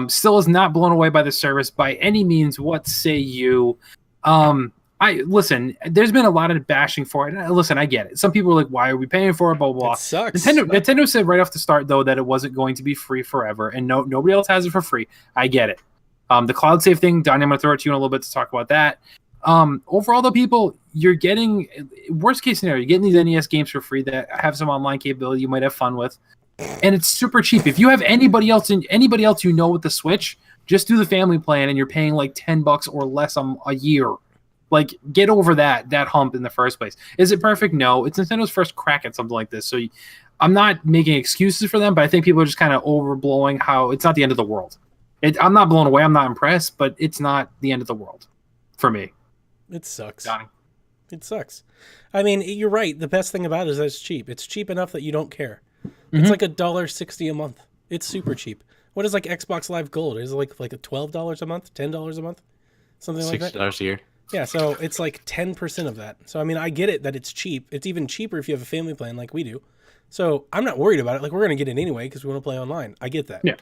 Still is not blown away by the service by any means. What say you? Listen, there's been a lot of bashing for it. Listen, I get it. Some people are like, why are we paying for it? Blah, blah, blah. It sucks. Nintendo said right off the start, though, that it wasn't going to be free forever, and nobody else has it for free. I get it. The cloud save thing, Donnie, I'm going to throw it to you in a little bit to talk about that. Overall, though, people, you're getting, worst case scenario, you're getting these NES games for free that have some online capability you might have fun with, and it's super cheap. If you have anybody else you know with the Switch, just do the family plan, and you're paying like $10 or less a year. Like, get over that hump in the first place. Is it perfect? No. It's Nintendo's first crack at something like this. So I'm not making excuses for them, but I think people are just kind of overblowing how it's not the end of the world. I'm not blown away. I'm not impressed, but it's not the end of the world for me. It sucks. Donnie. It sucks. I mean, you're right. The best thing about it is that it's cheap. It's cheap enough that you don't care. Mm-hmm. It's like $1.60 a month. It's super cheap. What is like Xbox Live Gold? Is it like a $12 a month? $10 a month? Something like that? $6 a year. Yeah, so it's like 10% of that. So, I mean, I get it that it's cheap. It's even cheaper if you have a family plan like we do. So, I'm not worried about it. Like, we're going to get it anyway because we want to play online. I get that. Yeah.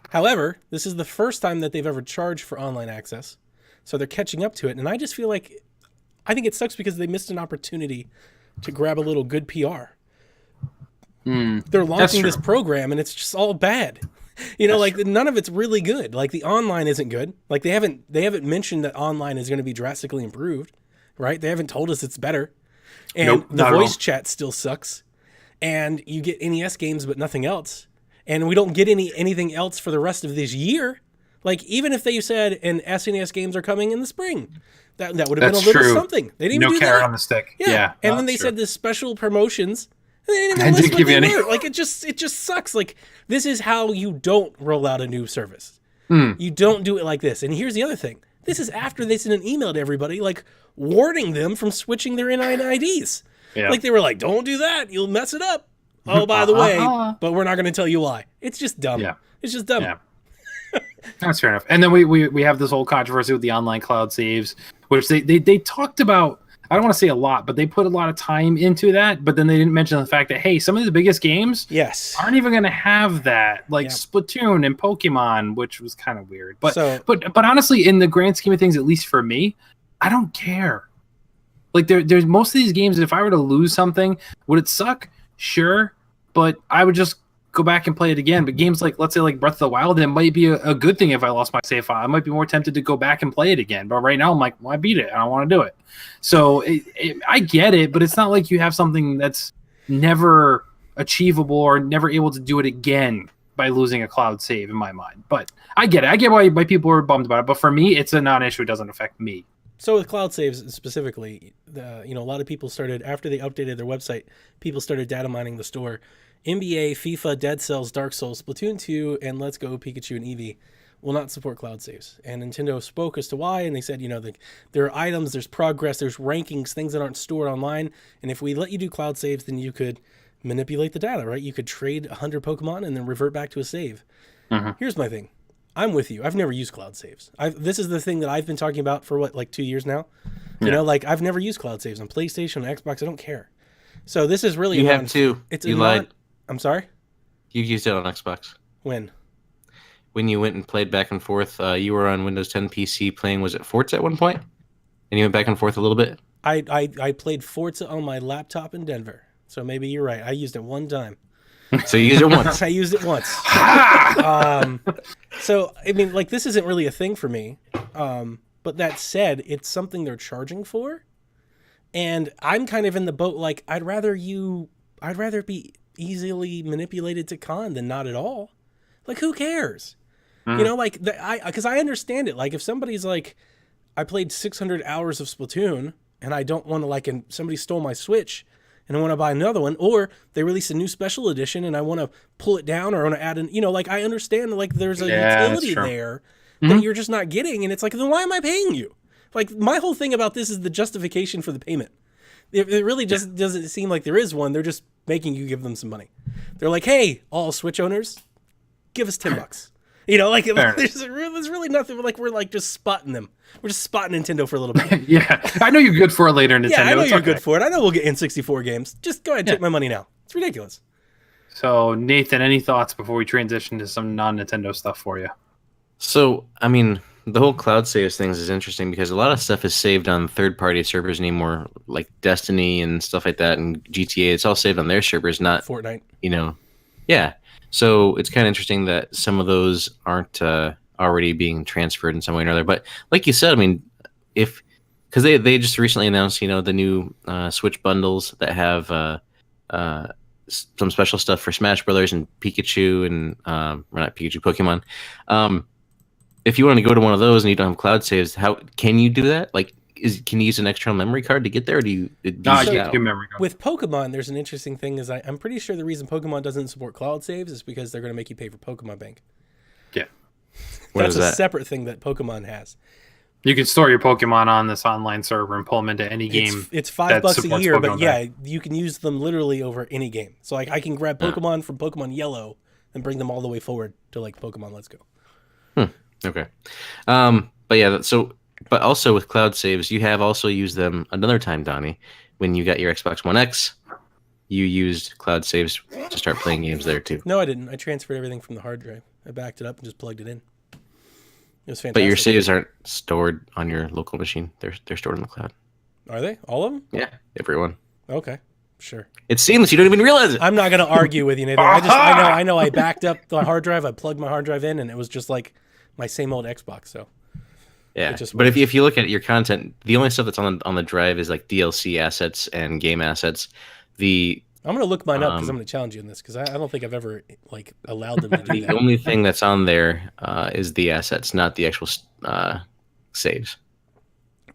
However, this is the first time that they've ever charged for online access. So, they're catching up to it. And I just feel like, I think it sucks because they missed an opportunity to grab a little good PR. They're launching this program and it's just all bad. You know, like none of it's really good. Like the online isn't good. Like they haven't mentioned that online is going to be drastically improved, right? They haven't told us it's better. And the voice chat still sucks. And you get NES games but nothing else. And we don't get anything else for the rest of this year. Like even if they said and SNES games are coming in the spring, that would have been a little something. They didn't even do that. No carrot on the stick. Yeah. And then they said the special promotions. They didn't even list what they were. Like it just sucks. Like this is how you don't roll out a new service. You don't do it like this. And here's the other thing. This is after they sent an email to everybody, like warning them from switching their NIDs. Yeah. Like they were like, "Don't do that. You'll mess it up." Oh, by the way, but we're not going to tell you why. It's just dumb. Yeah. It's just dumb. That's fair enough. And then we have this whole controversy with the online cloud saves, which they talked about. I don't want to say a lot, but they put a lot of time into that. But then they didn't mention the fact that, hey, some of the biggest games aren't even going to have that, like Splatoon and Pokemon, which was kind of weird. But honestly, in the grand scheme of things, at least for me, I don't care. Like there's most of these games, if I were to lose something, would it suck? Sure, but I would just go back and play it again. But games like, let's say, like Breath of the Wild, it might be a good thing if I lost my save file. I might be more tempted to go back and play it again. But right now, I'm like, well, I beat it. I don't want to do it. So I get it, but it's not like you have something that's never achievable or never able to do it again by losing a cloud save in my mind. But I get it. I get why people are bummed about it. But for me, it's a non-issue. It doesn't affect me. So with cloud saves specifically, a lot of people started, after they updated their website, people started data mining the store. NBA, FIFA, Dead Cells, Dark Souls, Splatoon 2, and Let's Go Pikachu and Eevee will not support cloud saves. And Nintendo spoke as to why, and they said, there are items, there's progress, there's rankings, things that aren't stored online, and if we let you do cloud saves, then you could manipulate the data, right? You could trade 100 Pokemon and then revert back to a save. Mm-hmm. Here's my thing. I'm with you. I've never used cloud saves. This is the thing that I've been talking about for 2 years now. I've never used cloud saves on PlayStation, on Xbox. I don't care. So this is really... You have to. You lied. I'm sorry? You used it on Xbox. When? When you went and played back and forth, you were on Windows 10 PC playing, was it Forza at one point? And you went back and forth a little bit? I played Forza on my laptop in Denver. So maybe you're right. I used it one time. So you used it once? I used it once. So, I mean, this isn't really a thing for me. But that said, it's something they're charging for. And I'm kind of in the boat, I'd rather be easily manipulated to con than not at all. Who cares? Because I understand it. If somebody's I played 600 hours of Splatoon and I don't want to and somebody stole my Switch and I want to buy another one, or they release a new special edition and I want to pull it down or I want to add I understand there's a utility there that you're just not getting, and it's then why am I paying you? My whole thing about this is the justification for the payment. It really just doesn't seem like there is one. They're just making you give them some money. They're hey, all Switch owners, give us $10. There's really nothing. We're just spotting them. We're just spotting Nintendo for a little bit. Yeah, I know you're good for it later, Nintendo. Yeah, I know you're good for it. I know we'll get N64 games. Just go ahead and take my money now. It's ridiculous. So, Nathan, any thoughts before we transition to some non-Nintendo stuff for you? So, I mean, the whole cloud saves things is interesting because a lot of stuff is saved on third-party servers anymore, like Destiny and stuff like that, and GTA. It's all saved on their servers, not Fortnite. Yeah. So it's kind of interesting that some of those aren't already being transferred in some way or another. But like you said, I mean, because they just recently announced, the new Switch bundles that have some special stuff for Smash Brothers and Pikachu and not Pikachu, Pokemon. If you want to go to one of those and you don't have cloud saves, how can you do that? Can you use an external memory card to get there? Or do you? Memory card. With Pokemon, there's an interesting thing. I'm pretty sure the reason Pokemon doesn't support cloud saves is because they're going to make you pay for Pokemon Bank. Yeah, that's a separate thing that Pokemon has. You can store your Pokemon on this online server and pull them into any game. It's $5 a year, Pokemon but Bank. you can use them literally over any game. So I can grab Pokemon from Pokemon Yellow and bring them all the way forward to Pokemon Let's Go. Okay, but yeah, but also with cloud saves, you have also used them another time, Donnie, when you got your Xbox One X. You used cloud saves to start playing games there too. No, I didn't. I transferred everything from the hard drive. I backed it up and just plugged it in. It was fantastic. But your saves aren't stored on your local machine. They're stored in the cloud. Are they? All of them? Yeah, everyone. Okay, sure. It's seamless. You don't even realize it. I'm not going to argue with you, Nathan. I know. I backed up the hard drive. I plugged my hard drive in, and it was just like my same old Xbox. So yeah, but if you look at your content, the only stuff that's on the drive is DLC assets and game assets. I'm going to look mine up because I'm going to challenge you in this because I don't think I've ever allowed them to do that. The only thing that's on there is the assets, not the actual saves.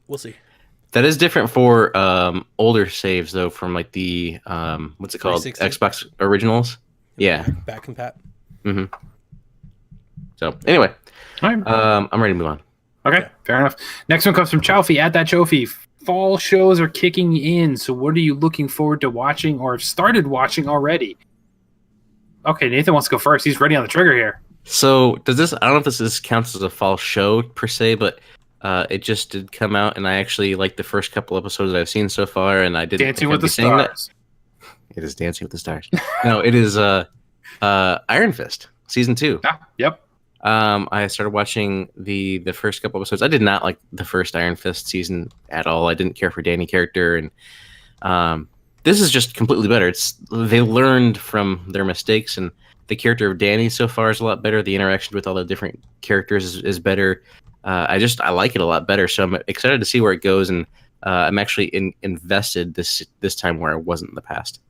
We'll see. That is different for older saves though, from the what's it called, Xbox Originals. Yeah, back compat. Mm-hmm. So anyway, right. I'm ready to move on. Okay, fair enough. Next one comes from Chowfie at that Chowfie. Fall shows are kicking in, so what are you looking forward to watching or have started watching already? Okay, Nathan wants to go first. He's ready on the trigger here. So does this? I don't know if this counts as a fall show per se, but it just did come out, and I actually like the first couple episodes that I've seen so far, and I didn't Dancing think with I'd the be saying that. Stars. It is Dancing with the Stars. No, it is Iron Fist season 2. Ah, yep. I started watching the first couple episodes. I did not like the first Iron Fist season at all. I didn't care for Danny character, and this is just completely better. They learned from their mistakes, and the character of Danny so far is a lot better. The interaction with all the different characters is better. I like it a lot better. So I'm excited to see where it goes, and I'm actually invested this time where I wasn't in the past.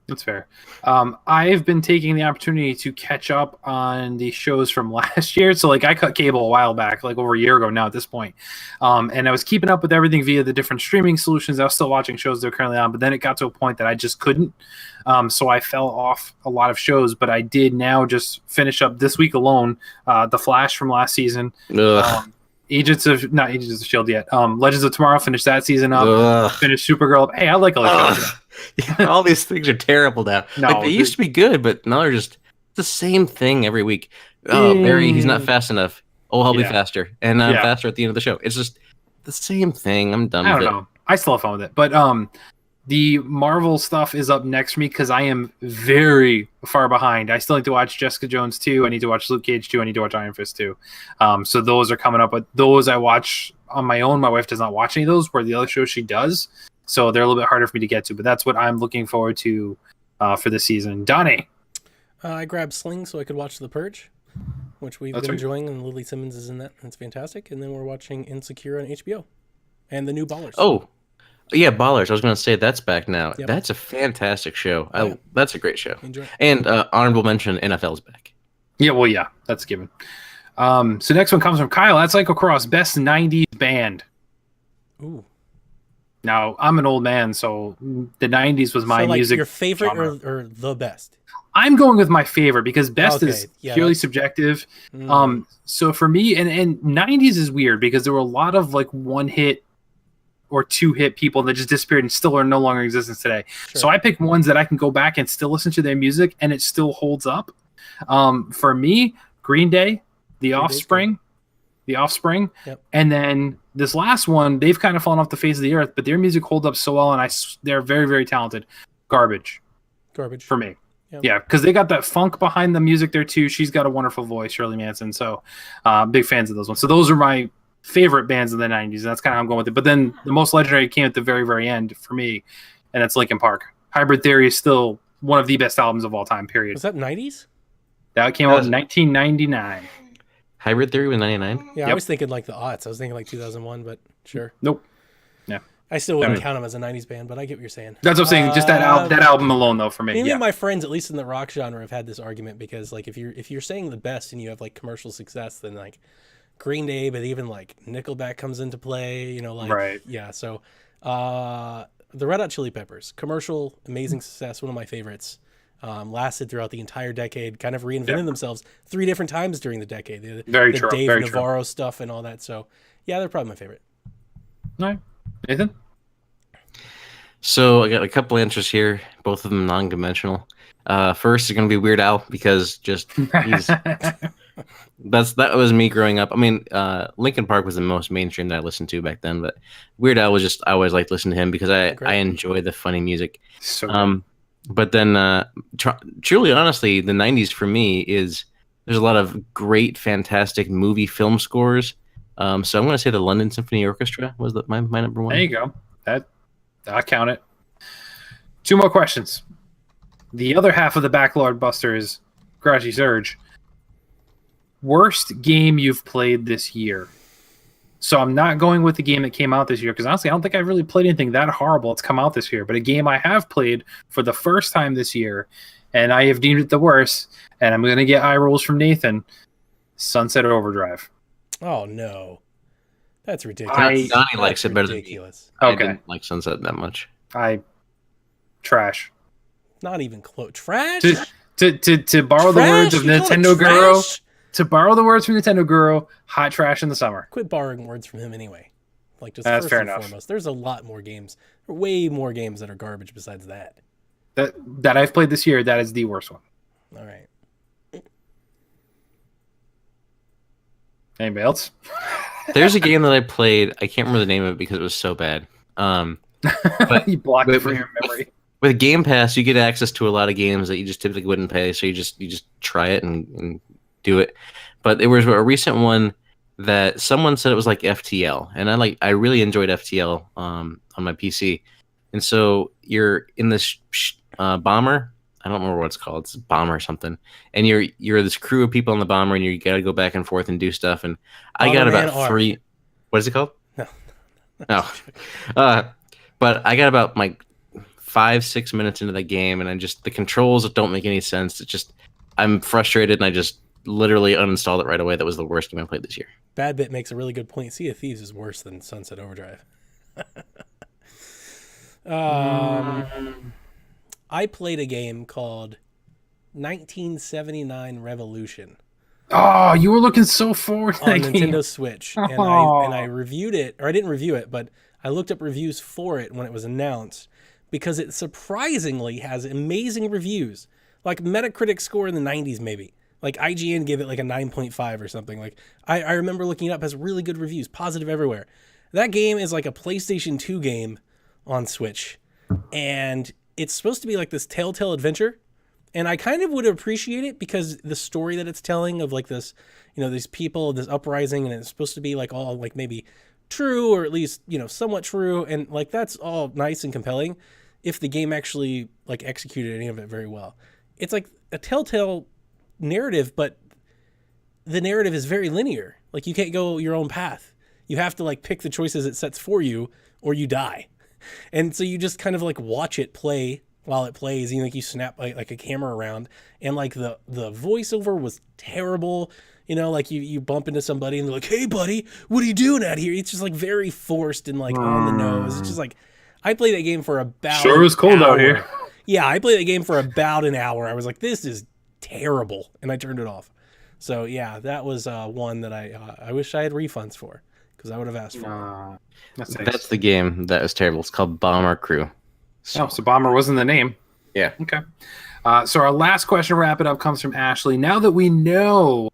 That's fair. I've been taking the opportunity to catch up on the shows from last year. So, like, I cut cable a while back, like over a year ago now at this point. And I was keeping up with everything via the different streaming solutions. I was still watching shows they're currently on, but then it got to a point that I just couldn't. So I fell off a lot of shows, but I did now just finish up this week alone, The Flash from last season. Legends of S.H.I.E.L.D. yet. Legends of Tomorrow, finished that season up. Finished Supergirl up. Hey, I like all the shows. Yeah, all these things are terrible now. No, like, they used to be good, but now they're just the same thing every week. Oh, Barry, he's not fast enough. Oh, I'll be faster. And I'm faster at the end of the show. It's just the same thing. I'm done with it. I don't know. I still have fun with it. But the Marvel stuff is up next for me because I am very far behind. I still need to watch Jessica Jones 2. I need to watch Luke Cage 2. I need to watch Iron Fist 2. So those are coming up. But those I watch on my own. My wife does not watch any of those, where the other shows she does. So they're a little bit harder for me to get to. But that's what I'm looking forward to for this season. Donnie? I grabbed Sling so I could watch The Purge, which we've been enjoying, and Lily Simmons is in that. It's fantastic. And then we're watching Insecure on HBO and the new Ballers. Oh, yeah, Ballers. I was going to say that's back now. Yep. That's a fantastic show. That's a great show. Enjoy. And honorable mention, NFL's back. Yeah, well, yeah, that's given. So next one comes from Kyle. That's Psycho Cross, best 90s band. Ooh. Now, I'm an old man, so the 90s was my music. Your favorite or the best? I'm going with my favorite because best is purely subjective. So for me, and 90s is weird because there were a lot of like one hit or two hit people that just disappeared and still are no longer in existence today. Sure. So I pick ones that I can go back and still listen to their music and it still holds up. For me, Green Day, The Offspring, yep. And then this last one, they've kind of fallen off the face of the earth, but their music holds up so well, and they're very, very talented. Garbage for me. Yep. Yeah, because they got that funk behind the music there too. She's got a wonderful voice, Shirley Manson. So big fans of those ones. So those are my favorite bands of the 90s, and that's kind of how I'm going with it. But then the most legendary came at the very, very end for me, and that's Linkin Park. Hybrid Theory is still one of the best albums of all time, period. Was that 90s? That came out in 1999. Hybrid Theory was 99? Yeah, yep. I was thinking like the aughts. I was thinking like 2001, but sure. Nope. Yeah. I still wouldn't count them as a 90s band, but I get what you're saying. That's what I'm saying. Just that album alone, though, for me. Many of my friends, at least in the rock genre, have had this argument because, like, if you're saying the best and you have like commercial success, then like Green Day, but even like Nickelback comes into play. You know, like right. Yeah. So the Red Hot Chili Peppers, commercial, amazing success, one of my favorites. Lasted throughout the entire decade, kind of reinvented themselves 3 different times during the decade. The Dave Navarro stuff and all that. So, yeah, they're probably my favorite. All right. Nathan? So I got a couple answers here, both of them non-conventional. First is going to be Weird Al because just that was me growing up. I mean, Linkin Park was the most mainstream that I listened to back then, but Weird Al was just I always liked listening to him because I enjoy the funny music. So but then, truly, honestly, the 90s for me there's a lot of great, fantastic movie film scores. So I'm going to say the London Symphony Orchestra was my number one. There you go. I count it. 2 more questions. The other half of the Backlord Busters, Garage Surge. Worst game you've played this year? So I'm not going with the game that came out this year because honestly, I don't think I've really played anything that horrible that's come out this year. But a game I have played for the first time this year, and I have deemed it the worst, and I'm going to get eye rolls from Nathan, Sunset Overdrive. Oh, no. That's ridiculous. Donnie likes it better than me. Okay. I didn't like Sunset that much. Trash. Not even close. Trash? To borrow the words of Nintendo Guru. To borrow the words from Nintendo Guru, hot trash in the summer. Quit borrowing words from him anyway. Like just that's first fair and enough. Foremost, there's a lot more games, way more games that are garbage besides that. That I've played this year, that is the worst one. All right. Anybody else? There's a game that I played. I can't remember the name of it because it was so bad. But You blocked it with, from your memory. with Game Pass, you get access to a lot of games that you just typically wouldn't pay. So you just try it and do it. But there was a recent one that someone said it was like FTL, and I really enjoyed FTL on my PC. And so you're in this bomber. I don't remember what it's called. It's a bomber or something. And you're this crew of people on the bomber, and you got to go back and forth and do stuff. And I got about 3. What is it called? No. Oh, but I got about like 5-6 minutes into the game, and the controls don't make any sense. I'm frustrated, and I just literally uninstalled it right away. That was the worst game I played this year. Bad Bit makes a really good point. Sea of Thieves is worse than Sunset Overdrive. I played a game called 1979 Revolution. Oh, you were looking so forward to on that Nintendo game. Switch, and I reviewed it, or I didn't review it, but I looked up reviews for it when it was announced, because it surprisingly has amazing reviews, like Metacritic score in the 90s maybe. Like IGN gave it like a 9.5 or something. Like I remember looking it up, has really good reviews, positive everywhere. That game is like a PlayStation 2 game on Switch, and it's supposed to be like this telltale adventure. And I kind of would appreciate it because the story that it's telling of like this, these people, this uprising, and it's supposed to be like all like maybe true, or at least, somewhat true. And like, that's all nice and compelling if the game actually like executed any of it very well. It's like a telltale narrative, but the narrative is very linear. Like you can't go your own path. You have to like pick the choices it sets for you, or you die. And so you just kind of like watch it play while it plays. You snap like a camera around, and like the voiceover was terrible. Like you bump into somebody and they're like, "Hey buddy, what are you doing out here?" It's just like very forced and like on the nose. It's just like, I played that game for about Sure was cold out here. Yeah, I played that game for about an hour. I was like, this is terrible, and I turned it off. So yeah, that was one that I wish I had refunds for, because I would have asked for it. That's the game that was terrible. It's called Bomber Crew. So Bomber wasn't the name. Yeah. Okay. So our last question to wrap it up comes from Ashley. Now that we know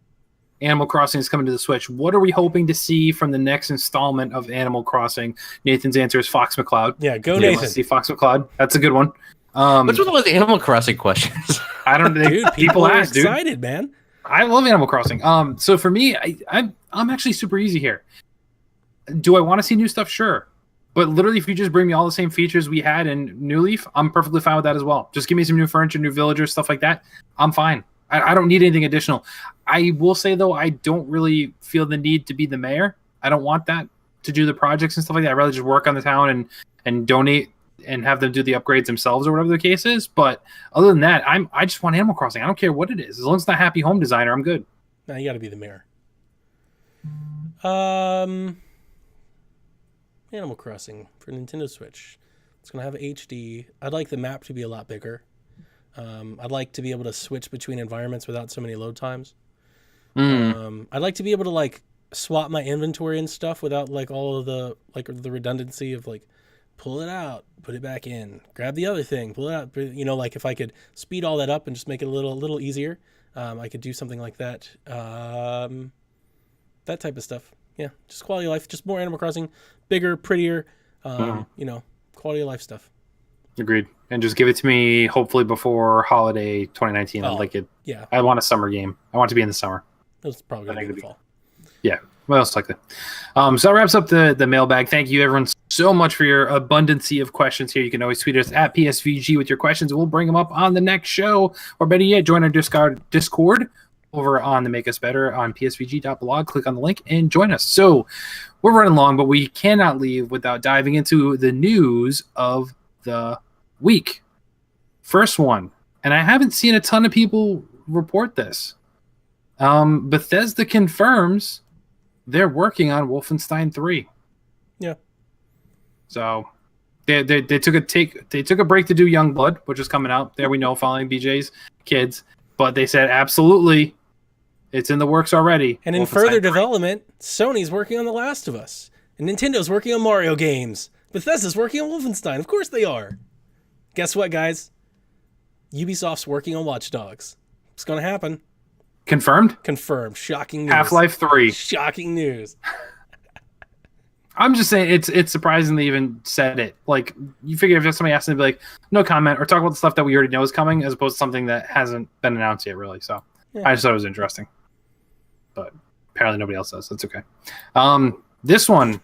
Animal Crossing is coming to the Switch, what are we hoping to see from the next installment of Animal Crossing? Nathan's answer is Fox McCloud. Yeah, go Nathan. See Fox McCloud. That's a good one. What's with all those Animal Crossing questions? I don't know. Dude, people are excited, man. I love Animal Crossing. So for me, I'm actually super easy here. Do I want to see new stuff? Sure. But literally, if you just bring me all the same features we had in New Leaf, I'm perfectly fine with that as well. Just give me some new furniture, new villagers, stuff like that. I'm fine. I don't need anything additional. I will say, though, I don't really feel the need to be the mayor. I don't want that to do the projects and stuff like that. I'd rather just work on the town and donate and have them do the upgrades themselves, or whatever the case is. But other than that, I just want Animal Crossing. I don't care what it is. As long as it's not Happy Home Designer, I'm good. No, you got to be the mayor. Animal Crossing for Nintendo Switch. It's going to have HD. I'd like the map to be a lot bigger. I'd like to be able to switch between environments without so many load times. I'd like to be able to like swap my inventory and stuff without like all of the like the redundancy of like pull it out, put it back in, grab the other thing, pull it out. Like if I could speed all that up and just make it a little easier, I could do something like that. That type of stuff. Yeah, just quality of life, just more Animal Crossing, bigger, prettier, quality of life stuff. Agreed. And just give it to me, hopefully before holiday 2019. I'd like it. Yeah. I want a summer game. I want it to be in the summer. It's probably going to be in the fall. Yeah. What else like that? So that wraps up the mailbag. Thank you, everyone, so much for your abundancy of questions here. You can always tweet us at PSVG with your questions, and we'll bring them up on the next show. Or better yet, join our Discord over on the Make Us Better on psvg.blog. Click on the link and join us. So we're running long, but we cannot leave without diving into the news of the week. First one, and I haven't seen a ton of people report this. Bethesda confirms they're working on Wolfenstein 3. Yeah. So they took a break to do Youngblood, which is coming out. There we know, following BJ's kids. But they said absolutely, it's in the works already. And in further development, Sony's working on The Last of Us, and Nintendo's working on Mario games. Bethesda's working on Wolfenstein. Of course they are. Guess what, guys? Ubisoft's working on Watch Dogs. It's going to happen. Confirmed? Confirmed. Shocking news. Half-Life 3. Shocking news. I'm just saying it's surprising they even said it. Like, you figure if somebody asked them to be like, no comment, or talk about the stuff that we already know is coming, as opposed to something that hasn't been announced yet, really. So Yeah. I just thought it was interesting. But apparently nobody else does. That's okay. This one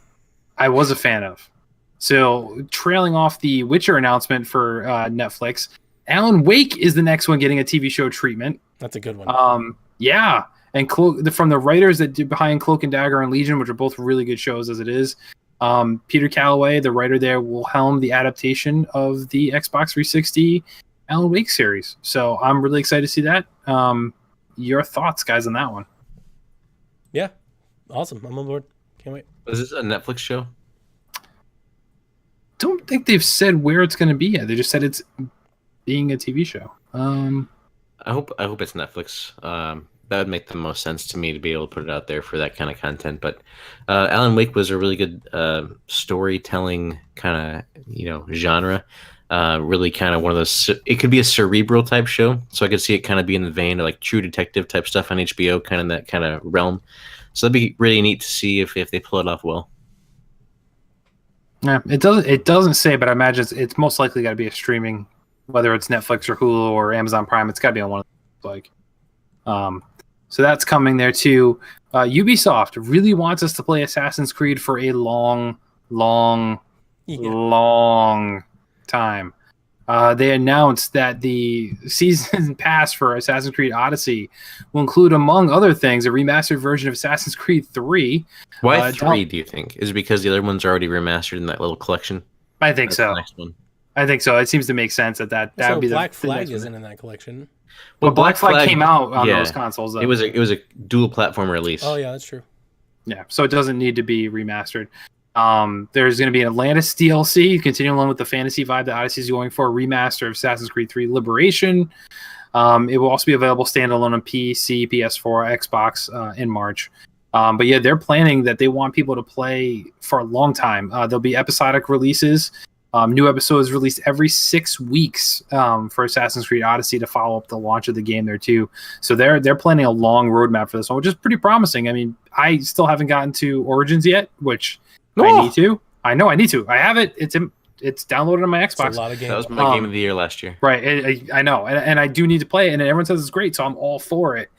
I was a fan of. So trailing off the Witcher announcement for Netflix, Alan Wake is the next one getting a TV show treatment. That's a good one. Yeah. And from the writers that do behind Cloak and Dagger and Legion, which are both really good shows as it is, Peter Calloway, the writer there, will helm the adaptation of the Xbox 360 Alan Wake series. So I'm really excited to see that. Your thoughts, guys, on that one? Yeah. Awesome. I'm on board. Can't wait. Is this a Netflix show? Don't think they've said where it's going to be yet. They just said it's being a TV show. I hope it's Netflix. That would make the most sense to me to be able to put it out there for that kind of content. But Alan Wake was a really good storytelling kind of genre. Really kind of one of those. It could be a cerebral type show, so I could see it kind of be in the vein of like True Detective type stuff on HBO, kind of that kind of realm. So that'd be really neat to see if they pull it off well. Yeah, it doesn't say, but I imagine it's most likely got to be a streaming, whether it's Netflix or Hulu or Amazon Prime. It's got to be on one of those, so that's coming there too. Ubisoft really wants us to play Assassin's Creed for a long time. They announced that the season pass for Assassin's Creed Odyssey will include, among other things, a remastered version of Assassin's Creed 3. Why 3, do you think? Is it because the other ones are already remastered in that little collection? I think so. The next one. I think so. It seems to make sense that would be Black the Flag next isn't one. in that collection. Well, Black Flag came out on those consoles, though. It was a dual platform release. Oh yeah, that's true. Yeah, so it doesn't need to be remastered. There's going to be an Atlantis DLC, continuing along with the fantasy vibe that Odyssey is going for, a remaster of Assassin's Creed 3 Liberation. It will also be available standalone on PC, PS4, Xbox in March. But yeah, they're planning that they want people to play for a long time. There'll be episodic releases. New episodes released every 6 weeks for Assassin's Creed Odyssey to follow up the launch of the game there too. So they're planning a long roadmap for this one, which is pretty promising. I mean, I still haven't gotten to Origins yet, which I need to. I know I need to. I have it. It's downloaded on my Xbox. It's a lot of games. That was my game of the year last year. Right. I know, and I do need to play it, and everyone says it's great, so I'm all for it.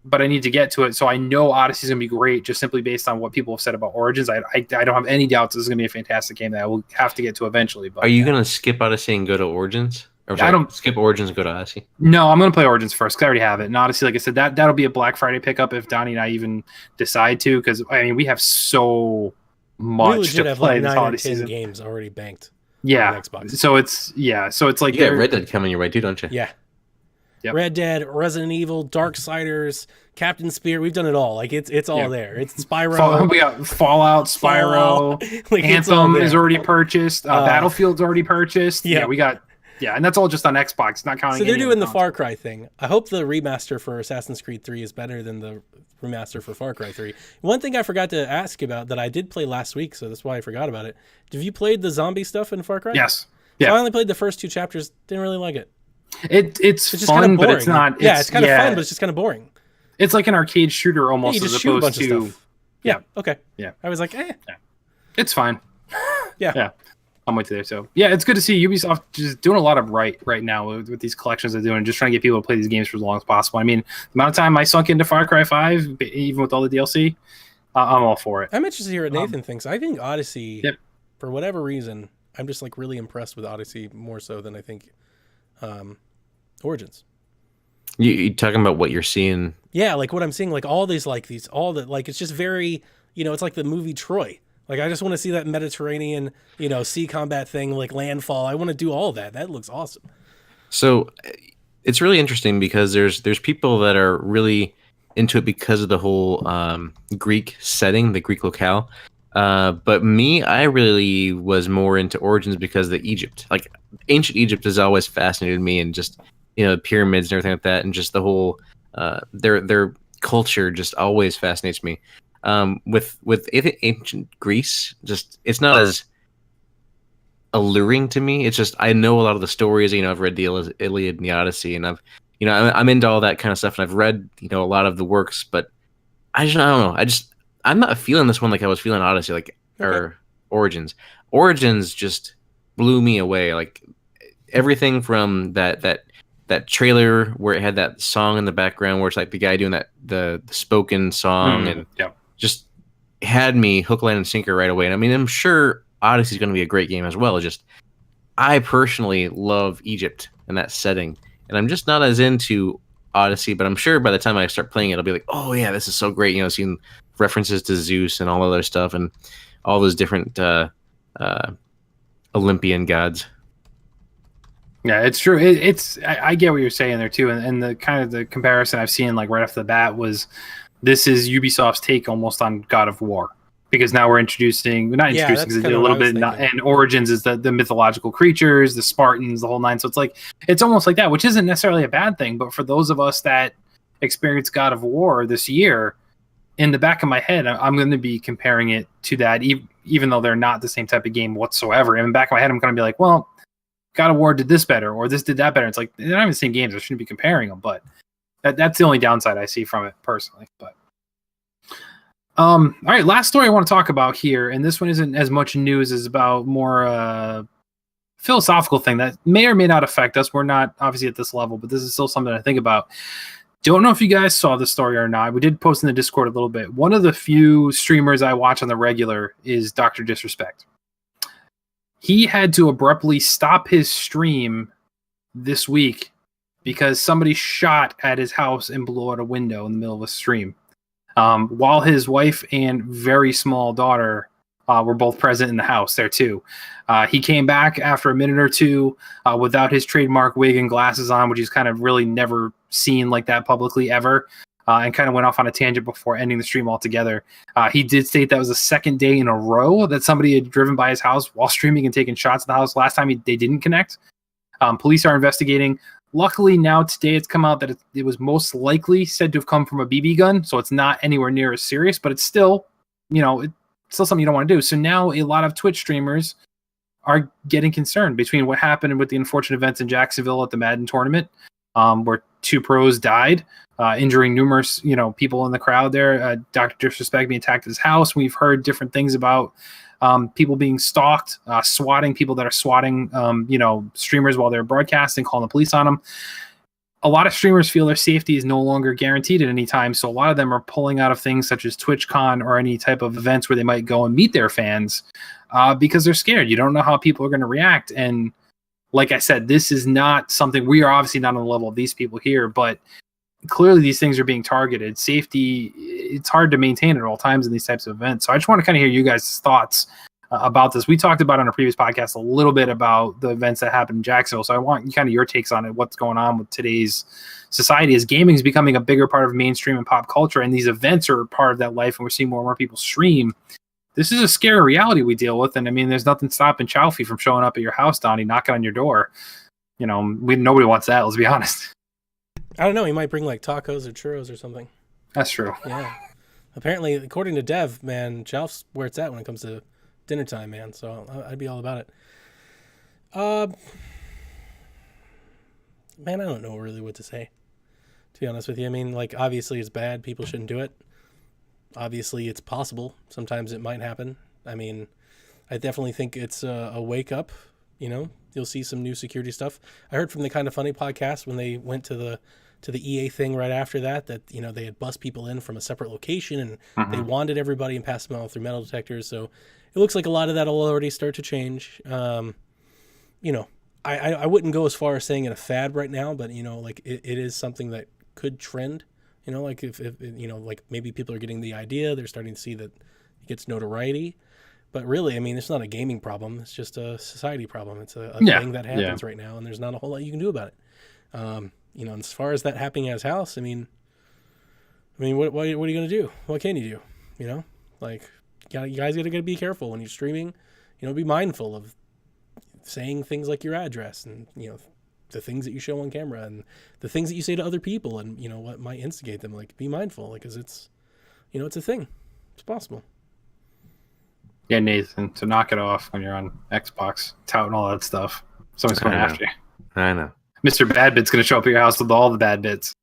But I need to get to it, so I know Odyssey's gonna be great, just simply based on what people have said about Origins. I don't have any doubts this is gonna be a fantastic game that I will have to get to eventually. But are you gonna skip Odyssey and go to Origins? Or sorry, I don't skip Origins and go to Odyssey. No, I'm gonna play Origins first because I already have it. And Odyssey, like I said, that'll be a Black Friday pickup if Donnie and I even decide to. Because I mean, we have so much to play this holiday season. Games already banked. Yeah, on Xbox. so it's like you got Red Dead coming your way too, don't you? Yeah. Yep. Red Dead, Resident Evil, Darksiders, Captain Spear. We've done it all. Like it's all there. It's Spyro. We got Fallout, Spyro, Like, Anthem is already purchased. Battlefield's already purchased. Yeah, we got. Yeah, and that's all just on Xbox, not counting. So they're doing the Far Cry thing. I hope the remaster for Assassin's Creed 3 is better than the remaster for Far Cry 3. One thing I forgot to ask about that I did play last week, so that's why I forgot about it. Have you played the zombie stuff in Far Cry? Yes. Yeah. So I only played the first 2 chapters. Didn't really like it. It's just fun, kind of boring. but it's not. It's kind of fun, but it's just kind of I'm It's like an arcade shooter almost, you just as shoot a opposed bunch to. of stuff. Yeah. Okay. Yeah. I was like, It's fine. Yeah. I'm with you there. So yeah, it's good to see Ubisoft just doing a lot of right now with these collections they're doing, just trying to get people to play these games for as long as possible. I mean, the amount of time I sunk into Far Cry 5, even with all the DLC, I'm all for it. I'm interested to hear what Nathan thinks. I think Odyssey, for whatever reason, I'm just like really impressed with Odyssey more so than I think Origins. You talking about what you're seeing? Yeah, like what I'm seeing, like all the it's just very, it's like the movie Troy. Like I just want to see that Mediterranean, sea combat thing, like landfall. I want to do all that. That looks awesome. So it's really interesting because there's people that are really into it because of the whole Greek setting, the Greek locale. But me, I really was more into Origins because of the Egypt. Like ancient Egypt has always fascinated me, and just the pyramids and everything like that, and just the whole their culture just always fascinates me. With ancient Greece, just it's not as alluring to me. It's just I know a lot of the stories. I've read the Iliad and the Odyssey, and I've I'm into all that kind of stuff, and I've read a lot of the works, but I don't know. I'm not feeling this one like I was feeling Odyssey, or Origins. Origins just blew me away. Like everything from that trailer where it had that song in the background, where it's like the guy doing the spoken song, and just had me hook, line, and sinker right away. And I mean, I'm sure Odyssey is going to be a great game as well. Just I personally love Egypt and that setting, and I'm just not as into Odyssey, but I'm sure by the time I start playing it, I'll be like, oh yeah, this is so great. Seeing references to Zeus and all other stuff, and all those different Olympian gods. Yeah, it's true. I get what you're saying there too, and the kind of the comparison I've seen like right off the bat was this is Ubisoft's take almost on God of War, because now we're introducing a little bit, and Origins is the mythological creatures, the Spartans, the whole nine. So it's almost like that, which isn't necessarily a bad thing, but for those of us that experienced God of War this year, in the back of my head, I'm going to be comparing it to that, even though they're not the same type of game whatsoever. In the back of my head, I'm going to be like, well, God of War did this better, or this did that better. It's like they're not even the same games. I shouldn't be comparing them, but that's the only downside I see from it personally. But all right, last story I want to talk about here, and this one isn't as much news as about more philosophical thing that may or may not affect us. We're not obviously at this level, but this is still something to think about. Don't know if you guys saw the story or not. We did post in the Discord a little bit. One of the few streamers I watch on the regular is Dr. Disrespect. He had to abruptly stop his stream this week because somebody shot at his house and blew out a window in the middle of a stream. While his wife and very small daughter were both present in the house there too. He came back after a minute or two without his trademark wig and glasses on, which he's kind of really never seen like that publicly ever, and kind of went off on a tangent before ending the stream altogether. He did state that was the second day in a row that somebody had driven by his house while streaming and taking shots at the house. Last time they didn't connect. Police are investigating. Luckily, now today it's come out that it was most likely said to have come from a BB gun, so it's not anywhere near as serious, but it's still, it's still something you don't want to do. So now a lot of Twitch streamers are getting concerned between what happened with the unfortunate events in Jacksonville at the Madden tournament, where 2 pros died, injuring numerous, people in the crowd there. Dr. Disrespect being attacked at his house. We've heard different things about people being stalked, swatting people that are swatting, streamers while they're broadcasting, calling the police on them. A lot of streamers feel their safety is no longer guaranteed at any time, so a lot of them are pulling out of things such as TwitchCon or any type of events where they might go and meet their fans because they're scared. You don't know how people are going to react, and like I said, this is not something, we are obviously not on the level of these people here, but clearly these things are being targeted. Safety, it's hard to maintain at all times in these types of events. So I just want to kind of hear you guys' thoughts about this. We talked about on a previous podcast a little bit about the events that happened in Jacksonville. So I want kind of your takes on it. What's going on with today's society as gaming is becoming a bigger part of mainstream and pop culture, and these events are part of that life, and we're seeing more and more people stream. This is a scary reality we deal with. And I mean, there's nothing stopping Chowfie from showing up at your house, Donnie, knocking on your door. Nobody wants that. Let's be honest. I don't know. He might bring like tacos or churros or something. That's true. Yeah. Apparently, according to Dev, man, Chalf's where it's at when it comes to dinner time, man. So I'd be all about it. Man, I don't know really what to say, to be honest with you. I mean, like, obviously it's bad. People shouldn't do it. Obviously it's possible. Sometimes it might happen. I mean, I definitely think it's a wake up, You'll see some new security stuff. I heard from the Kind of Funny podcast when they went to the EA thing right after that they had bussed people in from a separate location and they wanded everybody and passed them out through metal detectors. So it looks like a lot of that will already start to change. I wouldn't go as far as saying it a fad right now, but like it is something that could trend. Like if like maybe people are getting the idea, they're starting to see that it gets notoriety. But really, I mean, it's not a gaming problem. It's just a society problem. It's a thing that happens right now, and there's not a whole lot you can do about it. As far as that happening at his house, I mean, what are you going to do? What can you do? Like, you guys got to be careful when you're streaming. Be mindful of saying things like your address and, the things that you show on camera and the things that you say to other people and, what might instigate them. Like, be mindful, because it's, it's a thing. It's possible. Yeah, Nathan, to knock it off when you're on Xbox, touting all that stuff. Someone's going after you. I know. Mr. Badbit's gonna show up at your house with all the bad bits.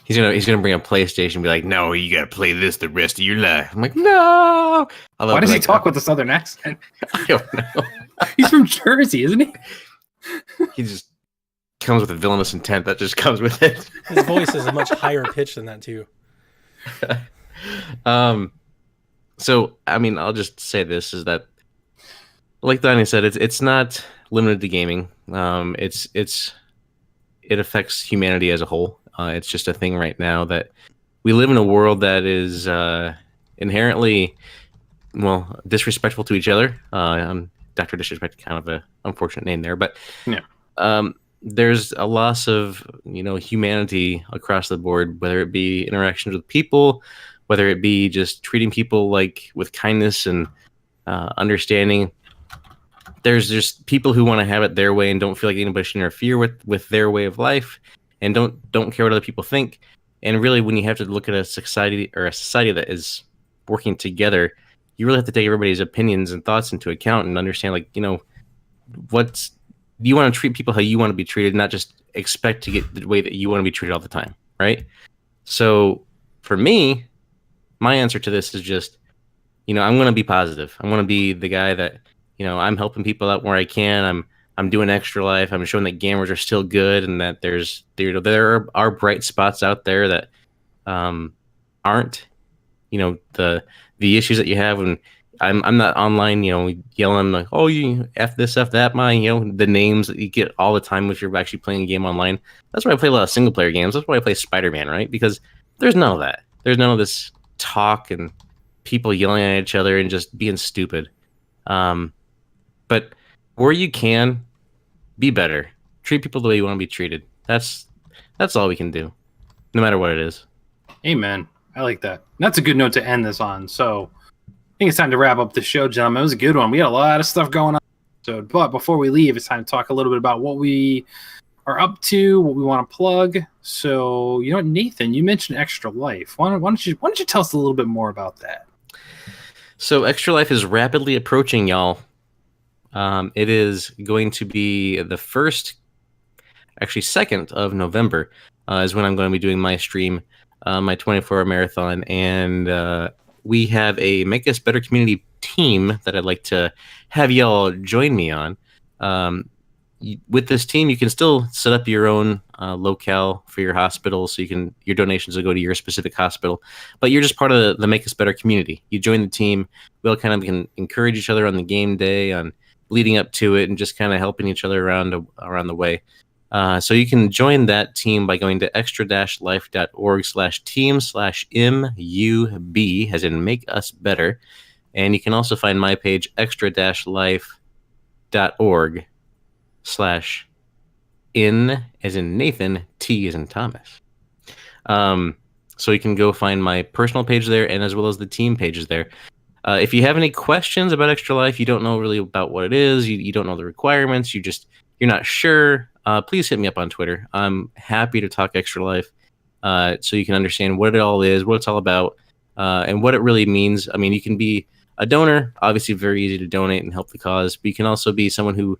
He's gonna bring a PlayStation and be like, no, you gotta play this the rest of your life. I'm like, no. Why does he talk with a southern accent? I don't know. He's from Jersey, isn't he? He just comes with a villainous intent that just comes with it. His voice is a much higher pitch than that too. So I mean, I'll just say this is that, like Donnie said, it's not limited to gaming. It affects humanity as a whole. It's just a thing right now that we live in a world that is inherently, well, disrespectful to each other. Dr. Disrespect, kind of an unfortunate name there, but yeah. There's a loss of humanity across the board, whether it be interactions with people, whether it be just treating people like with kindness and understanding. There's just people who want to have it their way and don't feel like anybody should interfere with their way of life, and don't care what other people think. And really, when you have to look at a society that is working together, you really have to take everybody's opinions and thoughts into account and understand, like, you want to treat people how you want to be treated, not just expect to get the way that you want to be treated all the time, right? So for me, my answer to this is just, I'm going to be positive. I'm going to be the guy that, I'm helping people out where I can. I'm doing Extra Life. I'm showing that gamers are still good and that there are bright spots out there that aren't, the issues that you have. And I'm not online, yelling like, oh, you F this, F that, the names that you get all the time if you're actually playing a game online. That's why I play a lot of single player games. That's why I play Spider-Man, right? Because there's none of that. There's none of this talk and people yelling at each other and just being stupid. But where you can, be better. Treat people the way you want to be treated. That's all we can do, no matter what it is. Amen. I like that. That's a good note to end this on. So I think it's time to wrap up the show, gentlemen. It was a good one. We had a lot of stuff going on. But before we leave, it's time to talk a little bit about what we are up to, what we want to plug. So, Nathan, you mentioned Extra Life. Why don't you tell us a little bit more about that? So Extra Life is rapidly approaching, y'all. It is going to be the 2nd of November is when I'm going to be doing my stream, my 24-hour marathon. And we have a Make Us Better community team that I'd like to have y'all join me on. With this team, you can still set up your own locale for your hospital, so your donations will go to your specific hospital. But you're just part of the Make Us Better community. You join the team. We all kind of can encourage each other on the game day, on leading up to it, and just kind of helping each other around the way. So you can join that team by going to extra-life.org/team/MUB, as in Make Us Better. And you can also find my page, extra-life.org/in, as in Nathan, T as in Thomas. So you can go find my personal page there, and as well as the team pages there. If you have any questions about Extra Life, you don't know really about what it is, you don't know the requirements, you're not sure, please hit me up on Twitter. I'm happy to talk Extra Life, so you can understand what it all is, what it's all about, and what it really means. I mean, you can be a donor, obviously very easy to donate and help the cause, but you can also be someone who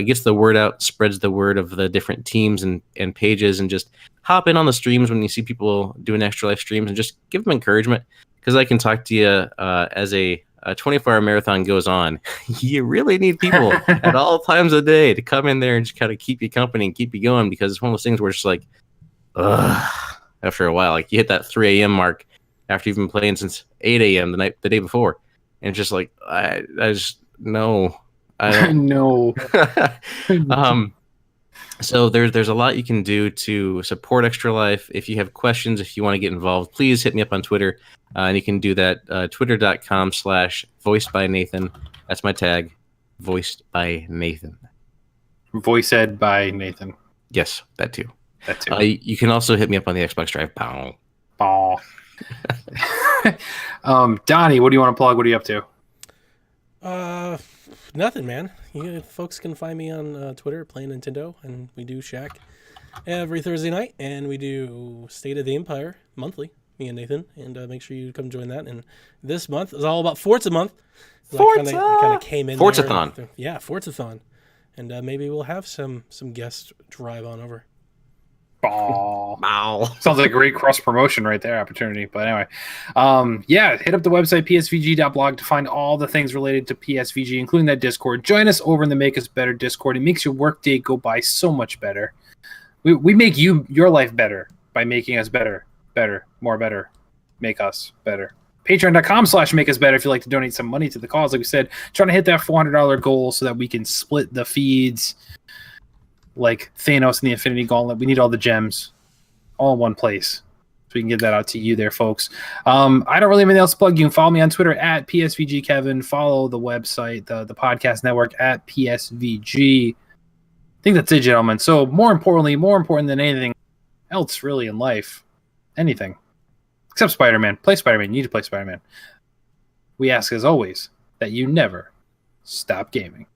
gets the word out, spreads the word of the different teams and pages, and just hop in on the streams when you see people doing Extra Life streams and just give them encouragement. Because I can talk to you as a 24-hour marathon goes on. You really need people at all times of the day to come in there and just kind of keep you company and keep you going, because it's one of those things where it's like, after a while, like you hit that 3 a.m. mark after you've been playing since 8 a.m. the day before. And it's just like, I just, no. I know. So there's a lot you can do to support Extra Life. If you have questions, if you want to get involved, please hit me up on Twitter. And you can do that, twitter.com/voicedbynathan. That's my tag, voiced by Nathan. Voiced by Nathan. Yes, that too. That too. You can also hit me up on the Xbox Drive. Bow. Donnie, what do you want to plug? What are you up to? Nothing, man. You folks can find me on Twitter playing Nintendo, and we do Shack every Thursday night, and we do State of the Empire monthly, me and Nathan, and make sure you come join that. And this month is all about Forza month. Forza! I kind of came in Forzathon. Yeah, Forzathon. and maybe we'll have some guests drive on over. Ball. Wow. Sounds like a great cross promotion right there, opportunity. But anyway, yeah, hit up the website psvg.blog to find all the things related to PSVG, including that Discord. Join us over in the Make Us Better Discord. It makes your workday go by so much better. We make your life better by making us better, more better, make us better. Patreon.com/make us better if you'd like to donate some money to the cause. Like we said, trying to hit that $400 goal so that we can split the feeds like Thanos and the Infinity Gauntlet. We need all the gems all in one place, so we can get that out to you there, folks. I don't really have anything else to plug. You can follow me on Twitter at PSVGKevin. Follow the website, the podcast network at PSVG. I think that's it, gentlemen. So more important than anything else really in life, anything except Spider-Man. Play Spider-Man. You need to play Spider-Man. We ask, as always, that you never stop gaming.